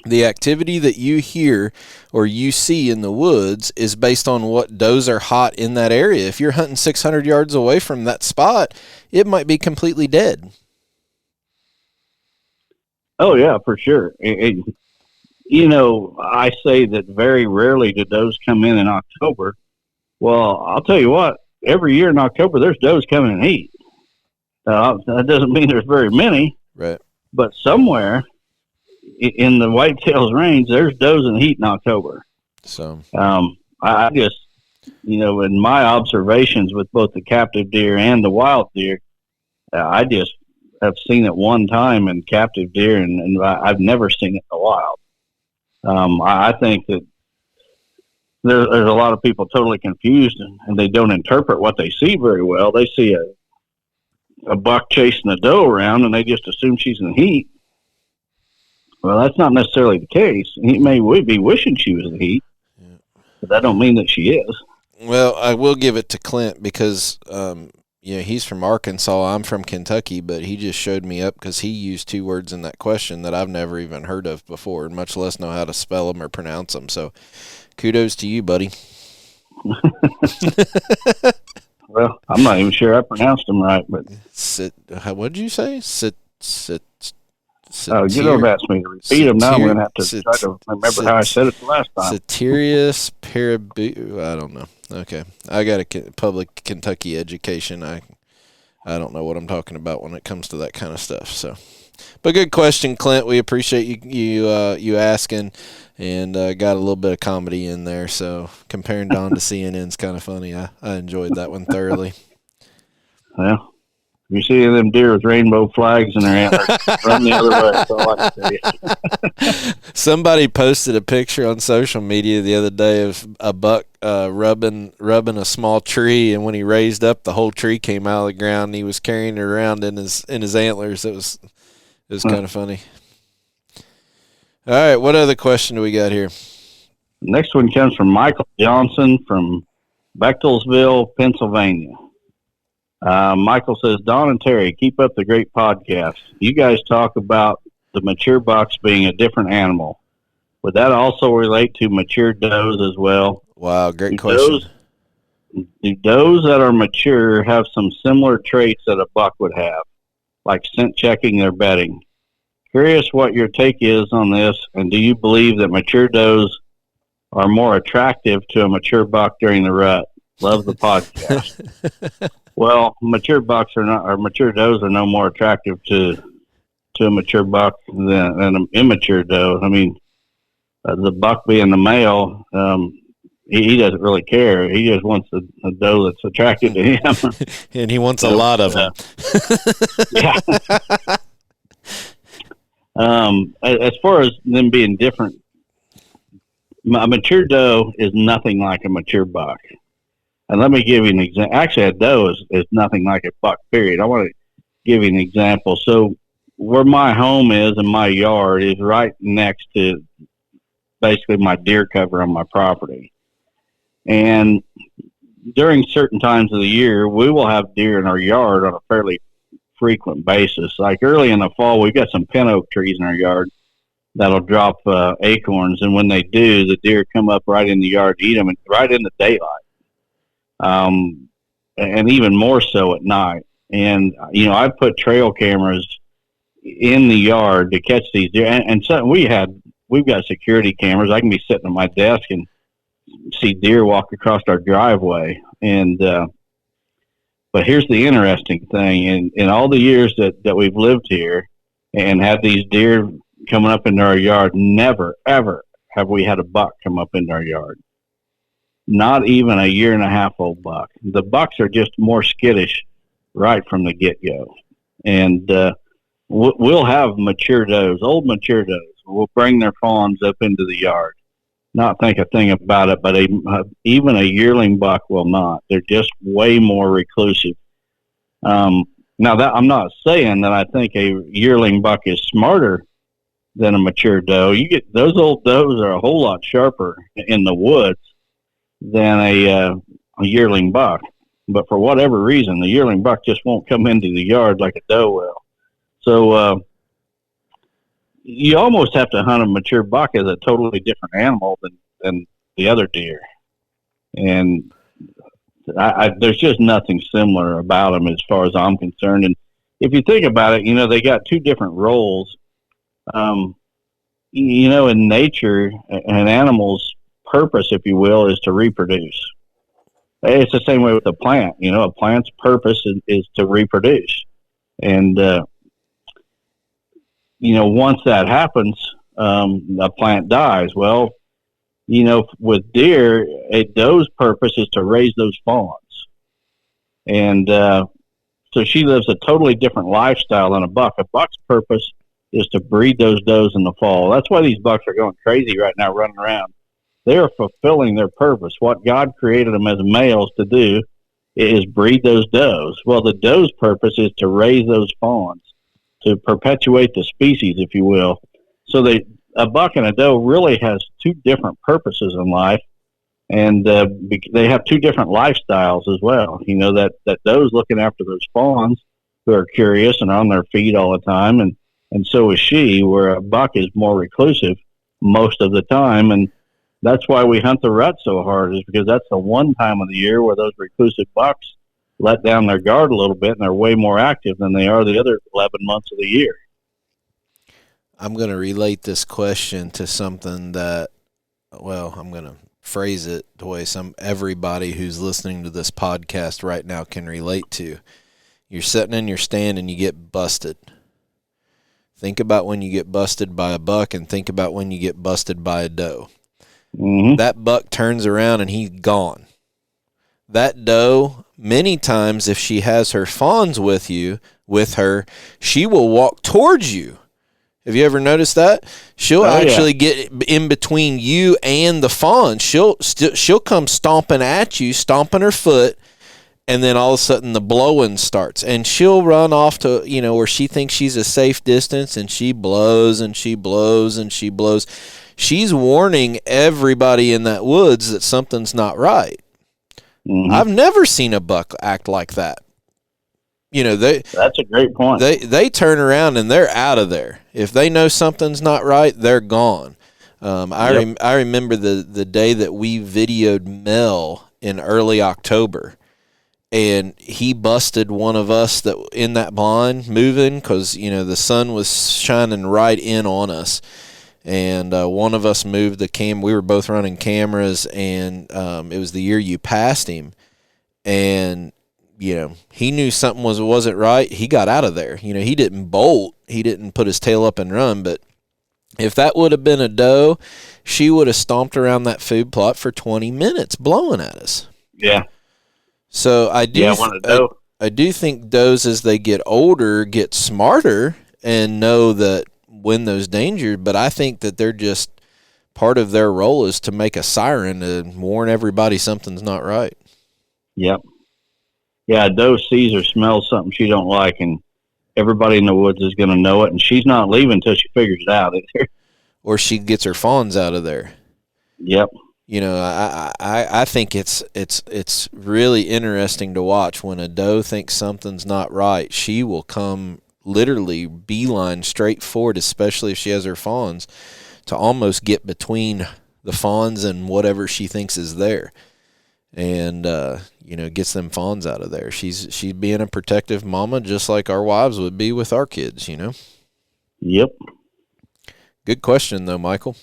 The activity that you hear or you see in the woods is based on what does are hot in that area. If you're hunting 600 yards away from that spot, it might be completely dead. Oh, yeah, for sure. I say that very rarely do does come in October. Well, I'll tell you what, every year in October, there's does coming in heat. That doesn't mean there's very many. Right. But somewhere in the whitetails range, there's does in heat in October. So I just, in my observations with both the captive deer and the wild deer, I just have seen it one time in captive deer, and I've never seen it in the wild. I think that there's a lot of people totally confused, and they don't interpret what they see very well. They see a buck chasing a doe around, and they just assume she's in heat. Well, that's not necessarily the case. He may be wishing she was in heat, but that don't mean that she is. Well, I will give it to Clint because, he's from Arkansas. I'm from Kentucky, but he just showed me up because he used 2 words in that question that I've never even heard of before, much less know how to spell them or pronounce them. So kudos to you, buddy. Well, I'm not even sure I pronounced them right, but what did you say? you don't ask me to repeat them now. I'm going to have to try to remember how I said it the last time. Satirius parabu. I don't know. Okay, I got a public Kentucky education. I don't know what I'm talking about when it comes to that kind of stuff. So, but good question, Clint. We appreciate you asking, and got a little bit of comedy in there. So comparing Don to CNN's kind of funny. I enjoyed that one thoroughly. Well, if you see them deer with rainbow flags in their antlers, run the other way. That's all I can tell you. Somebody posted a picture on social media the other day of a buck rubbing a small tree, and when he raised up, the whole tree came out of the ground. And he was carrying it around in his antlers. It was kind of funny. All right, what other question do we got here? Next one comes from Michael Johnson from Bechtelsville, Pennsylvania. Michael says, Don and Terry, keep up the great podcast. You guys talk about the mature bucks being a different animal. Would that also relate to mature does as well? Wow, great question. Do does that are mature have some similar traits that a buck would have, like scent checking their bedding? Curious what your take is on this, and do you believe that mature does are more attractive to a mature buck during the rut? Love the podcast. Well, mature bucks or mature does are no more attractive to a mature buck than an immature doe. I mean, the buck being the male, he doesn't really care. He just wants a doe that's attracted to him. And he wants a lot of them. Yeah. As far as them being different, a mature doe is nothing like a mature buck. And let me give you an example. Actually, a doe is nothing like a buck, period. I want to give you an example. So where my home is and my yard is right next to basically my deer cover on my property. And during certain times of the year, we will have deer in our yard on a fairly frequent basis. Like early in the fall, we've got some pin oak trees in our yard that'll drop acorns. And when they do, the deer come up right in the yard to eat them right in the daylight. And even more so at night. And, I put trail cameras in the yard to catch these deer. And so we've got security cameras. I can be sitting at my desk and see deer walk across our driveway. And, but here's the interesting thing. In all the years that we've lived here and had these deer coming up into our yard, never, ever have we had a buck come up into our yard. Not even a 1.5-year-old buck. The bucks are just more skittish right from the get-go. And we'll have mature does, old mature does. We'll bring their fawns up into the yard. Not think a thing about it, but even a yearling buck will not. They're just way more reclusive. Now, that I'm not saying that I think a yearling buck is smarter than a mature doe. You get those old does are a whole lot sharper in the woods than a yearling buck. But for whatever reason, the yearling buck just won't come into the yard like a doe will. So you almost have to hunt a mature buck as a totally different animal than the other deer. And there's just nothing similar about them as far as I'm concerned. And if you think about it, they got two different roles. In nature, an animal's purpose, if you will, is to reproduce. It's the same way with a plant. A plant's purpose is to reproduce. And, once that happens, a plant dies. Well, with deer, a doe's purpose is to raise those fawns. And so she lives a totally different lifestyle than a buck. A buck's purpose is to breed those does in the fall. That's why these bucks are going crazy right now, running around. They are fulfilling their purpose. What God created them as males to do is breed those does. Well, the doe's purpose is to raise those fawns, to perpetuate the species, if you will. So a buck and a doe really has two different purposes in life, and they have two different lifestyles as well. That doe's looking after those fawns who are curious and on their feet all the time, and so is she, where a buck is more reclusive most of the time. And that's why we hunt the rut so hard, is because that's the one time of the year where those reclusive bucks let down their guard a little bit, and they're way more active than they are the other 11 months of the year. I'm going to relate this question to something that, well, I'm going to phrase it the way everybody who's listening to this podcast right now can relate to. You're sitting in your stand and you get busted. Think about when you get busted by a buck, and think about when you get busted by a doe. Mm-hmm. That buck turns around and he's gone. That doe, many times if she has her fawns with her, she will walk towards you. Have you ever noticed that? She'll actually get in between you and the fawn. She'll come stomping at you, stomping her foot, and then all of a sudden the blowing starts. And she'll run off to, where she thinks she's a safe distance, and she blows and she blows and she blows. She's warning everybody in that woods that something's not right. Mm-hmm. I've never seen a buck act like that. That's a great point. They turn around and they're out of there. If they know something's not right, they're gone. I remember the day that we videoed Mel in early October, and he busted one of us that in that blind moving because the sun was shining right in on us. And one of us moved the cam. We were both running cameras, and it was the year you passed him. And, he knew something wasn't right. He got out of there. He didn't bolt. He didn't put his tail up and run. But if that would have been a doe, she would have stomped around that food plot for 20 minutes blowing at us. Yeah. So I do think does, as they get older, get smarter and know that when those dangers, but I think that they're just part of their role is to make a siren to warn everybody something's not right. Yep. Yeah, a doe sees or smells something she don't like, and everybody in the woods is going to know it, and she's not leaving until she figures it out. Or she gets her fawns out of there. Yep. I think it's really interesting to watch when a doe thinks something's not right. She will come literally beeline straight forward, especially if she has her fawns, to almost get between the fawns and whatever she thinks is there, and gets them fawns out of there. She's being a protective mama, just like our wives would be with our kids. Yep. Good question though, Michael.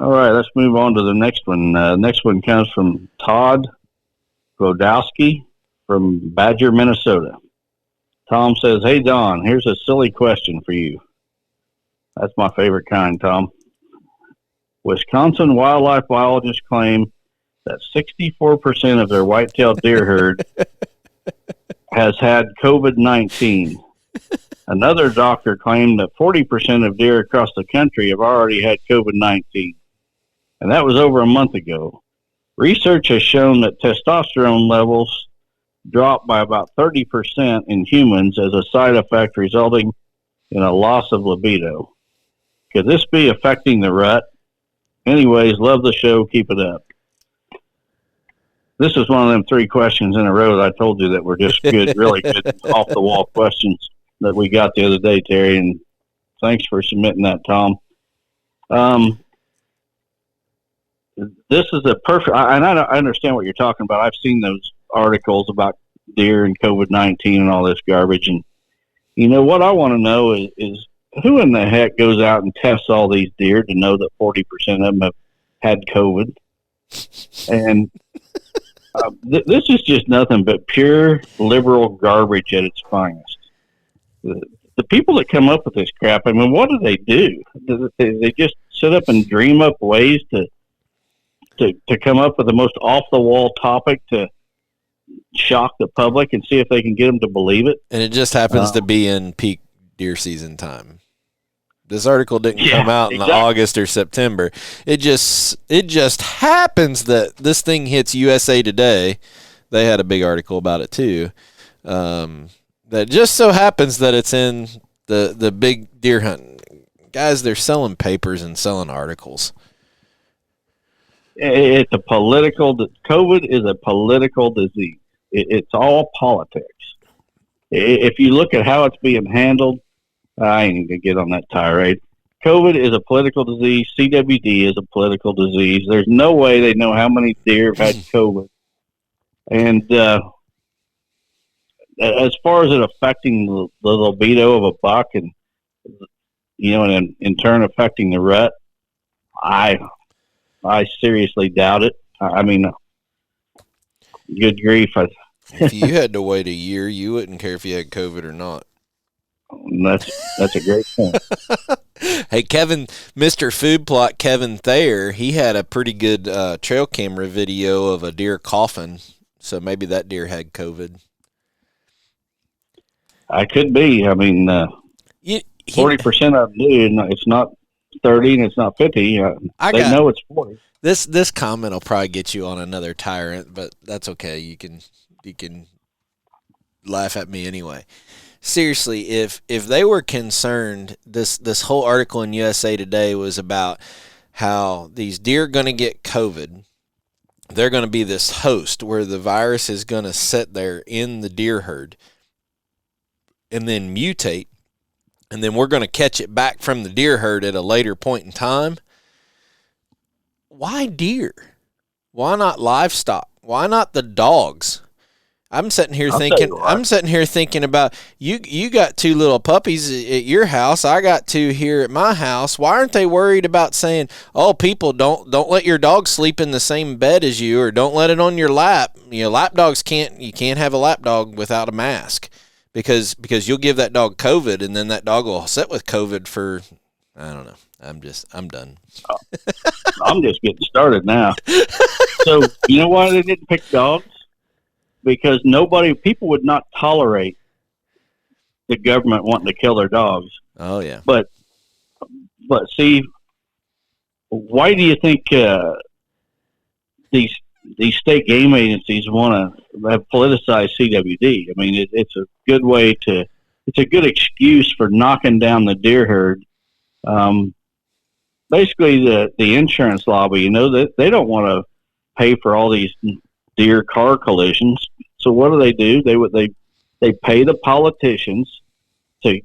All right, let's move on to the next one. Next one comes from Todd Grodowski from Badger, Minnesota. Tom says, "Hey, Don, here's a silly question for you." That's my favorite kind, Tom. Wisconsin wildlife biologists claim that 64% of their white-tailed deer herd has had COVID-19. Another doctor claimed that 40% of deer across the country have already had COVID-19. And that was over a month ago. Research has shown that testosterone levels drop by about 30% in humans as a side effect, resulting in a loss of libido. Could this be affecting the rut? Anyways, love the show. Keep it up. This is one of them 3 questions in a row that I told you that were just good, really good off-the-wall questions that we got the other day, Terry, and thanks for submitting that, Tom. This is a perfect, and I understand what you're talking about. I've seen those articles about deer and COVID-19 and all this garbage. And what I want to know is who in the heck goes out and tests all these deer to know that 40% of them have had COVID? And this is just nothing but pure liberal garbage at its finest. The people that come up with this crap, I mean, what do? They just sit up and dream up ways to come up with the most off-the-wall topic to shock the public and see if they can get them to believe it. And it just happens to be in peak deer season time. This article didn't come out in August or September. It just happens that this thing hits USA Today. They had a big article about it too. That just so happens that it's in the big deer hunting. Guys, they're selling papers and selling articles. It's a COVID is a political disease. It's all politics. If you look at how it's being handled, I ain't going to get on that tirade. COVID is a political disease. CWD is a political disease. There's no way they know how many deer have had COVID And as far as it affecting the libido of a buck, and and in turn affecting the rut, I seriously doubt it. I mean, good grief! If you had to wait a year, you wouldn't care if you had COVID or not. That's a great point. Hey, Kevin, Mr. Food Plot, Kevin Thayer, he had a pretty good trail camera video of a deer coughing, so maybe that deer had COVID. I could be. I mean, 40% of them do. It's not 30 and it's not 50. They know it's 40. This comment will probably get you on another tyrant, but that's okay. You can laugh at me anyway. Seriously, if they were concerned, this whole article in USA Today was about how these deer are going to get COVID. They're going to be this host where the virus is going to sit there in the deer herd and then mutate, and then we're going to catch it back from the deer herd at a later point in time. Why deer? Why not livestock? Why not the dogs? I'm sitting here thinking about you got 2 little puppies at your house. I got 2 here at my house. Why aren't they worried about saying, "Oh, people don't let your dog sleep in the same bed as you, or don't let it on your lap." Lap dogs you can't have a lap dog without a mask because you'll give that dog COVID, and then that dog will sit with COVID for, I don't know. I'm done. I'm just getting started now. So you know why they didn't pick dogs? Because people would not tolerate the government wanting to kill their dogs. Oh yeah. But see, why do you think these state game agencies want to have politicized CWD? I mean, it's a good way it's a good excuse for knocking down the deer herd. Basically, the insurance lobby, that they don't want to pay for all these deer car collisions. So what do? They pay the politicians to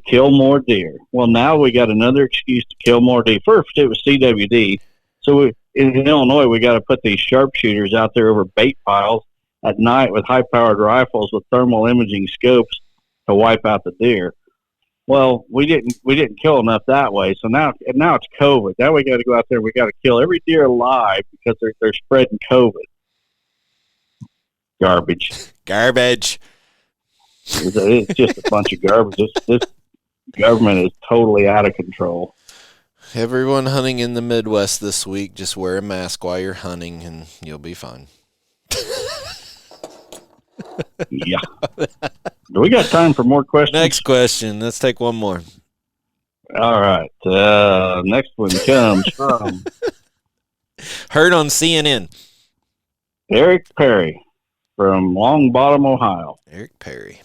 kill more deer. Well, now we got another excuse to kill more deer. First, it was CWD. So in Illinois, we got to put these sharpshooters out there over bait piles at night with high-powered rifles with thermal imaging scopes to wipe out the deer. Well, we didn't kill enough that way. So now it's COVID. Now we got to go out there. We got to kill every deer alive because they're spreading COVID. Garbage. It's just a bunch of garbage. This government is totally out of control. Everyone hunting in the Midwest this week, just wear a mask while you're hunting and you'll be fine. Yeah. Do we got time for more questions? Next question. Let's take one more. All right. Next one comes from heard on CNN. Eric Perry from Long Bottom, Ohio. Eric Perry.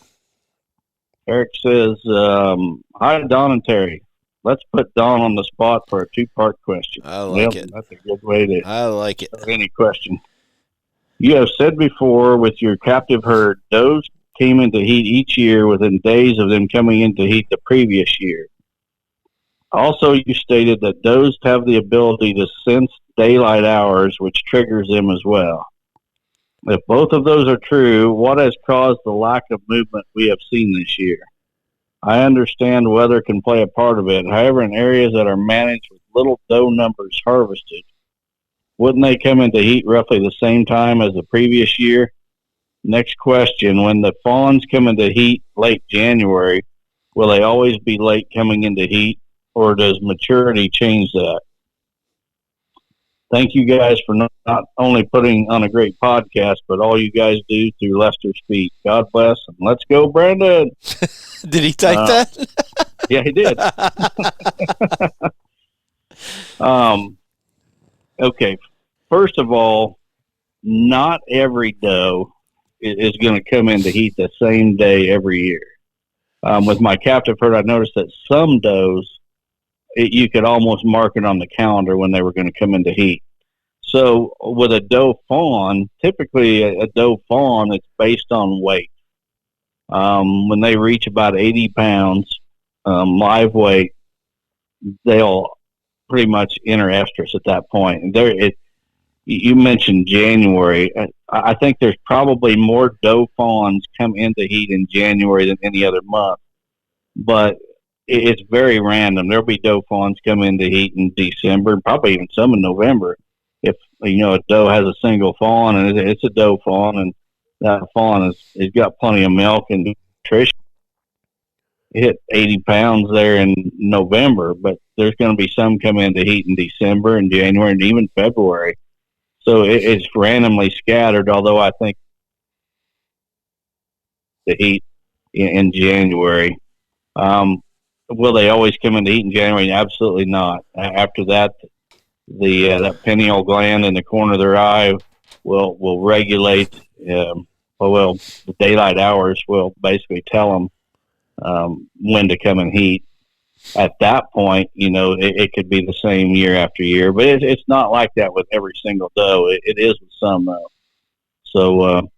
Eric says, "Hi, Don and Terry. Let's put Don on the spot for a 2-part question." I like it. That's a good way to. I like it. Any question. You have said before with your captive herd, does came into heat each year within days of them coming into heat the previous year. Also, you stated that does have the ability to sense daylight hours, which triggers them as well. If both of those are true, what has caused the lack of movement we have seen this year? I understand weather can play a part of it. However, in areas that are managed with little doe numbers harvested, wouldn't they come into heat roughly the same time as the previous year? Next question, when the fawns come into heat late January, will they always be late coming into heat, or does maturity change that? Thank you guys for not only putting on a great podcast, but all you guys do through Lester's feet. God bless, and let's go, Brandon. Did he take that? Yeah, he did. Okay, first of all, not every doe is going to come into heat the same day every year. With my captive herd, I noticed that some does, you could almost mark it on the calendar when they were going to come into heat. So with a doe fawn, typically a doe fawn, it's based on weight. When they reach about 80 pounds live weight, they'll pretty much enter estrus at that point. You mentioned January. I think there's probably more doe fawns come into heat in January than any other month, but it's very random. There'll be doe fawns come into heat in December, probably even some in November. If a doe has a single fawn and it's a doe fawn, and that fawn has got plenty of milk and nutrition, hit 80 pounds there in November, but there's going to be some come into heat in December and January and even February. So it's randomly scattered, although I think the heat in January. Will they always come into heat in January? Absolutely not. After that, that pineal gland in the corner of their eye will regulate. The daylight hours will basically tell them when to come in heat. At that point, it could be the same year after year, but it's not like that with every single doe. It is with some, though. So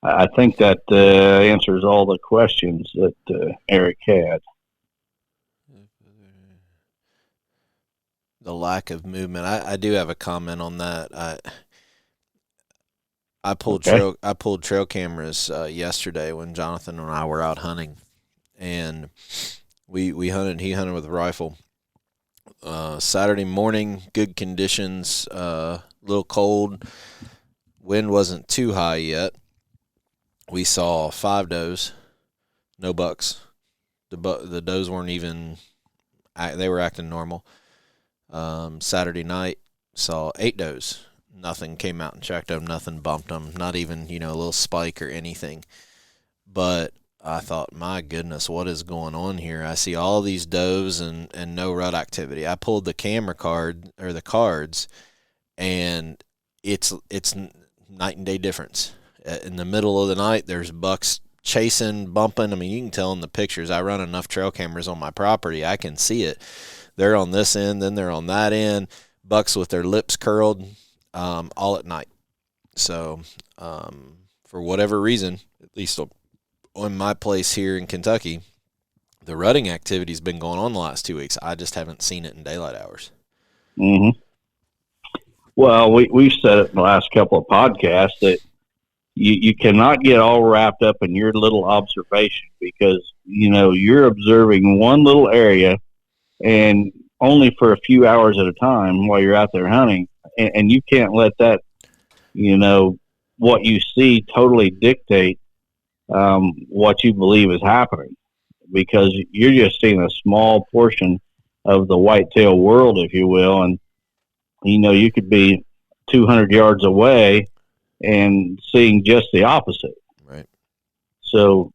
I think that answers all the questions that Eric had. The lack of movement. I do have a comment on that. I pulled trail cameras yesterday when Jonathan and I were out hunting, and we hunted. He hunted with a rifle. Saturday morning, good conditions, a little cold. Wind wasn't too high yet. We saw 5 does, no bucks. The does weren't even. They were acting normal. Saturday night, saw 8 does. Nothing came out and checked them. Nothing bumped them. Not even, a little spike or anything. But I thought, my goodness, what is going on here? I see all these does and no rut activity. I pulled the camera card or the cards, and it's night and day difference. In the middle of the night, there's bucks chasing, bumping. I mean, you can tell in the pictures. I run enough trail cameras on my property. I can see it. They're on this end, then they're on that end. Bucks with their lips curled, all at night. So, for whatever reason, at least on my place here in Kentucky, the rutting activity's been going on the last 2 weeks. I just haven't seen it in daylight hours. Mm-hmm. Well, we've said it in the last couple of podcasts that you cannot get all wrapped up in your little observation, because, you're observing one little area and only for a few hours at a time while you're out there hunting. And you can't let that, what you see totally dictate what you believe is happening, because you're just seeing a small portion of the whitetail world, if you will. And, you could be 200 yards away and seeing just the opposite. Right. So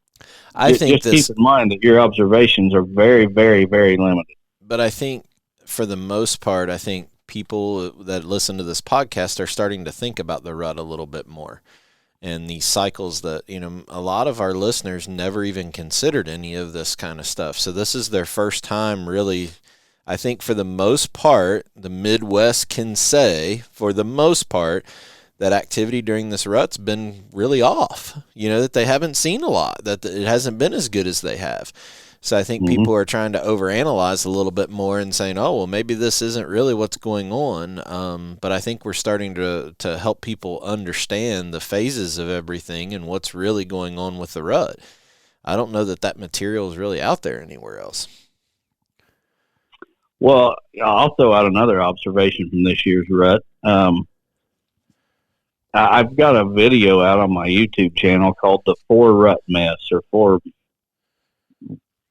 I think keep in mind that your observations are very, very, very limited. But I think for the most part, I think people that listen to this podcast are starting to think about the rut a little bit more, and these cycles that, a lot of our listeners never even considered any of this kind of stuff. So this is their first time really. I think for the most part, the Midwest can say, for the most part, that activity during this rut's been really off, that they haven't seen a lot, that it hasn't been as good as they have. So I think people are trying to overanalyze a little bit more and saying, oh, well, maybe this isn't really what's going on. But I think we're starting to help people understand the phases of everything and what's really going on with the rut. I don't know that material is really out there anywhere else. Well, I'll throw out another observation from this year's rut. I've got a video out on my YouTube channel called the 4 Rut Myths, or 4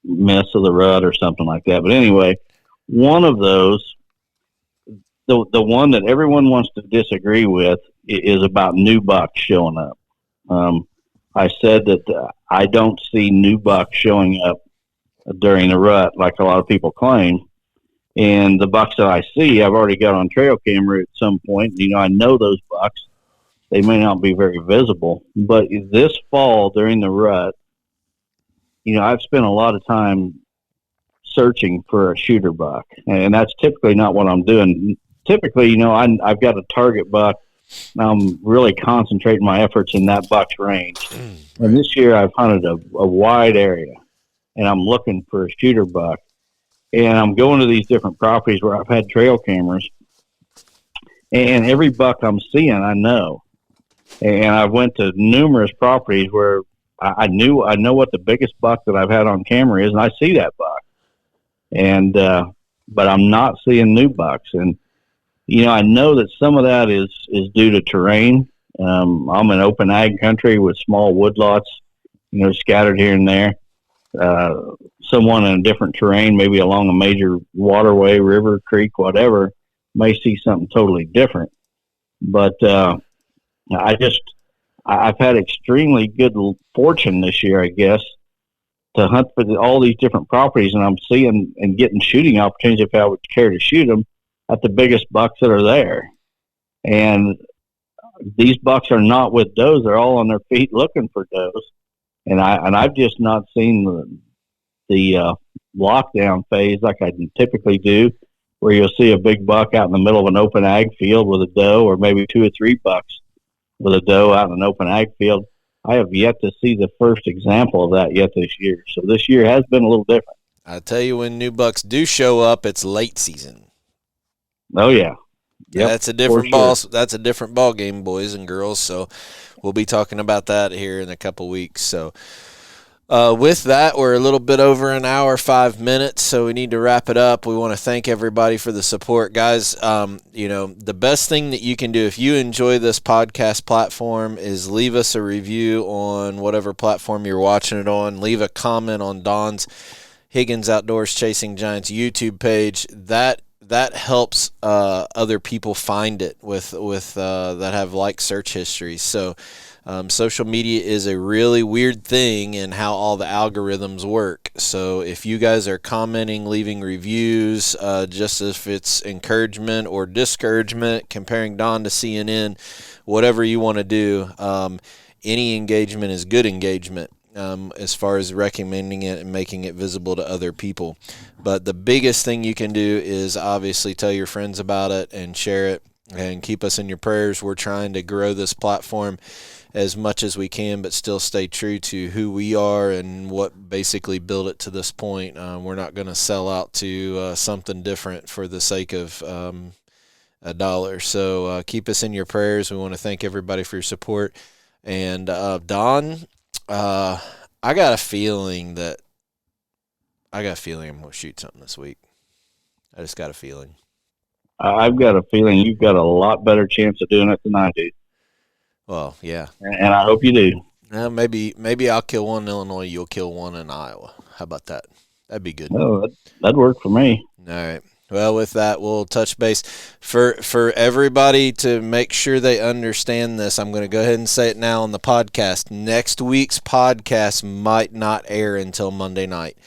Myths of the Rut, or something like that. But anyway, one of those, the one that everyone wants to disagree with, is about new bucks showing up. I said that I don't see new bucks showing up during the rut like a lot of people claim. And the bucks that I see, I've already got on trail camera at some point. I know those bucks. They may not be very visible, but this fall during the rut, I've spent a lot of time searching for a shooter buck, and that's typically not what I'm doing. Typically, I've got a target buck, and I'm really concentrating my efforts in that buck's range. And this year I've hunted a wide area, and I'm looking for a shooter buck. And I'm going to these different properties where I've had trail cameras, and every buck I'm seeing, I know. And I went to numerous properties where I know what the biggest buck that I've had on camera is, and I see that buck. And but I'm not seeing new bucks, and I know that some of that is due to terrain. I'm in open ag country with small woodlots, scattered here and there. Someone in a different terrain, maybe along a major waterway, river, creek, whatever, may see something totally different. But I've had extremely good fortune this year, I guess, to hunt for all these different properties, and I'm seeing and getting shooting opportunities if I would care to shoot them at the biggest bucks that are there. And these bucks are not with does; they're all on their feet looking for does. And I've just not seen the lockdown phase like I typically do, where you'll see a big buck out in the middle of an open ag field with a doe, or maybe 2 or 3 bucks with a doe out in an open ag field. I have yet to see the first example of that yet this year. So this year has been a little different. I tell you, when new bucks do show up, it's late season. Oh yeah. Yep. That's a different ball. That's a different ball game, boys and girls. So we'll be talking about that here in a couple weeks. So with that, we're a little bit over an hour, 5 minutes, so we need to wrap it up. We want to thank everybody for the support, guys. The best thing that you can do if you enjoy this podcast platform is leave us a review on whatever platform you're watching it on. Leave a comment on Don's Higgins Outdoors Chasing Giants YouTube page. That helps other people find it with that have like search histories. So social media is a really weird thing in how all the algorithms work. So if you guys are commenting, leaving reviews, just if it's encouragement or discouragement, comparing Don to CNN, whatever you want to do, any engagement is good engagement. As far as recommending it and making it visible to other people. But the biggest thing you can do is obviously tell your friends about it and share it and keep us in your prayers. We're trying to grow this platform as much as we can, but still stay true to who we are and what basically built it to this point. We're not going to sell out to something different for the sake of a dollar. So keep us in your prayers. We want to thank everybody for your support. And Don, I got a feeling I'm going to shoot something this week. I just got a feeling. I've got a feeling you've got a lot better chance of doing it than I do. Well, yeah. And I hope you do. Maybe I'll kill one in Illinois, you'll kill one in Iowa. How about that? That'd be good. Oh, that'd work for me. All right. Well, with that, we'll touch base. For everybody to make sure they understand this, I'm going to go ahead and say it now on the podcast. Next week's podcast might not air until Monday night.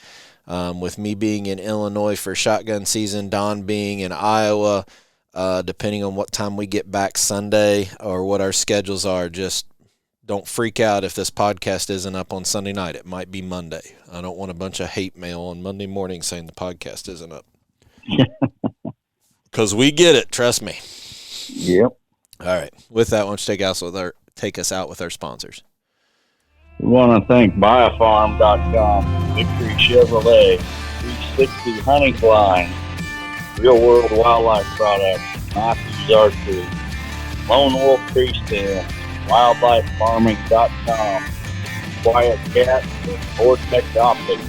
With me being in Illinois for shotgun season, Don being in Iowa, depending on what time we get back Sunday or what our schedules are, just don't freak out if this podcast isn't up on Sunday night. It might be Monday. I don't want a bunch of hate mail on Monday morning saying the podcast isn't up. Because we get it, trust me. Yep. All right. With that, why don't you take us out with our sponsors? We want to thank BuyAFarm.com, Victory Chevrolet, 360 Hunting Line, Real World Wildlife Products, Matthews Archery, Lone Wolf Tree Stand, WildlifeFarming.com, Quiet Cat, and Vortex Optics.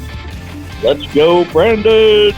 Let's go, Brandon!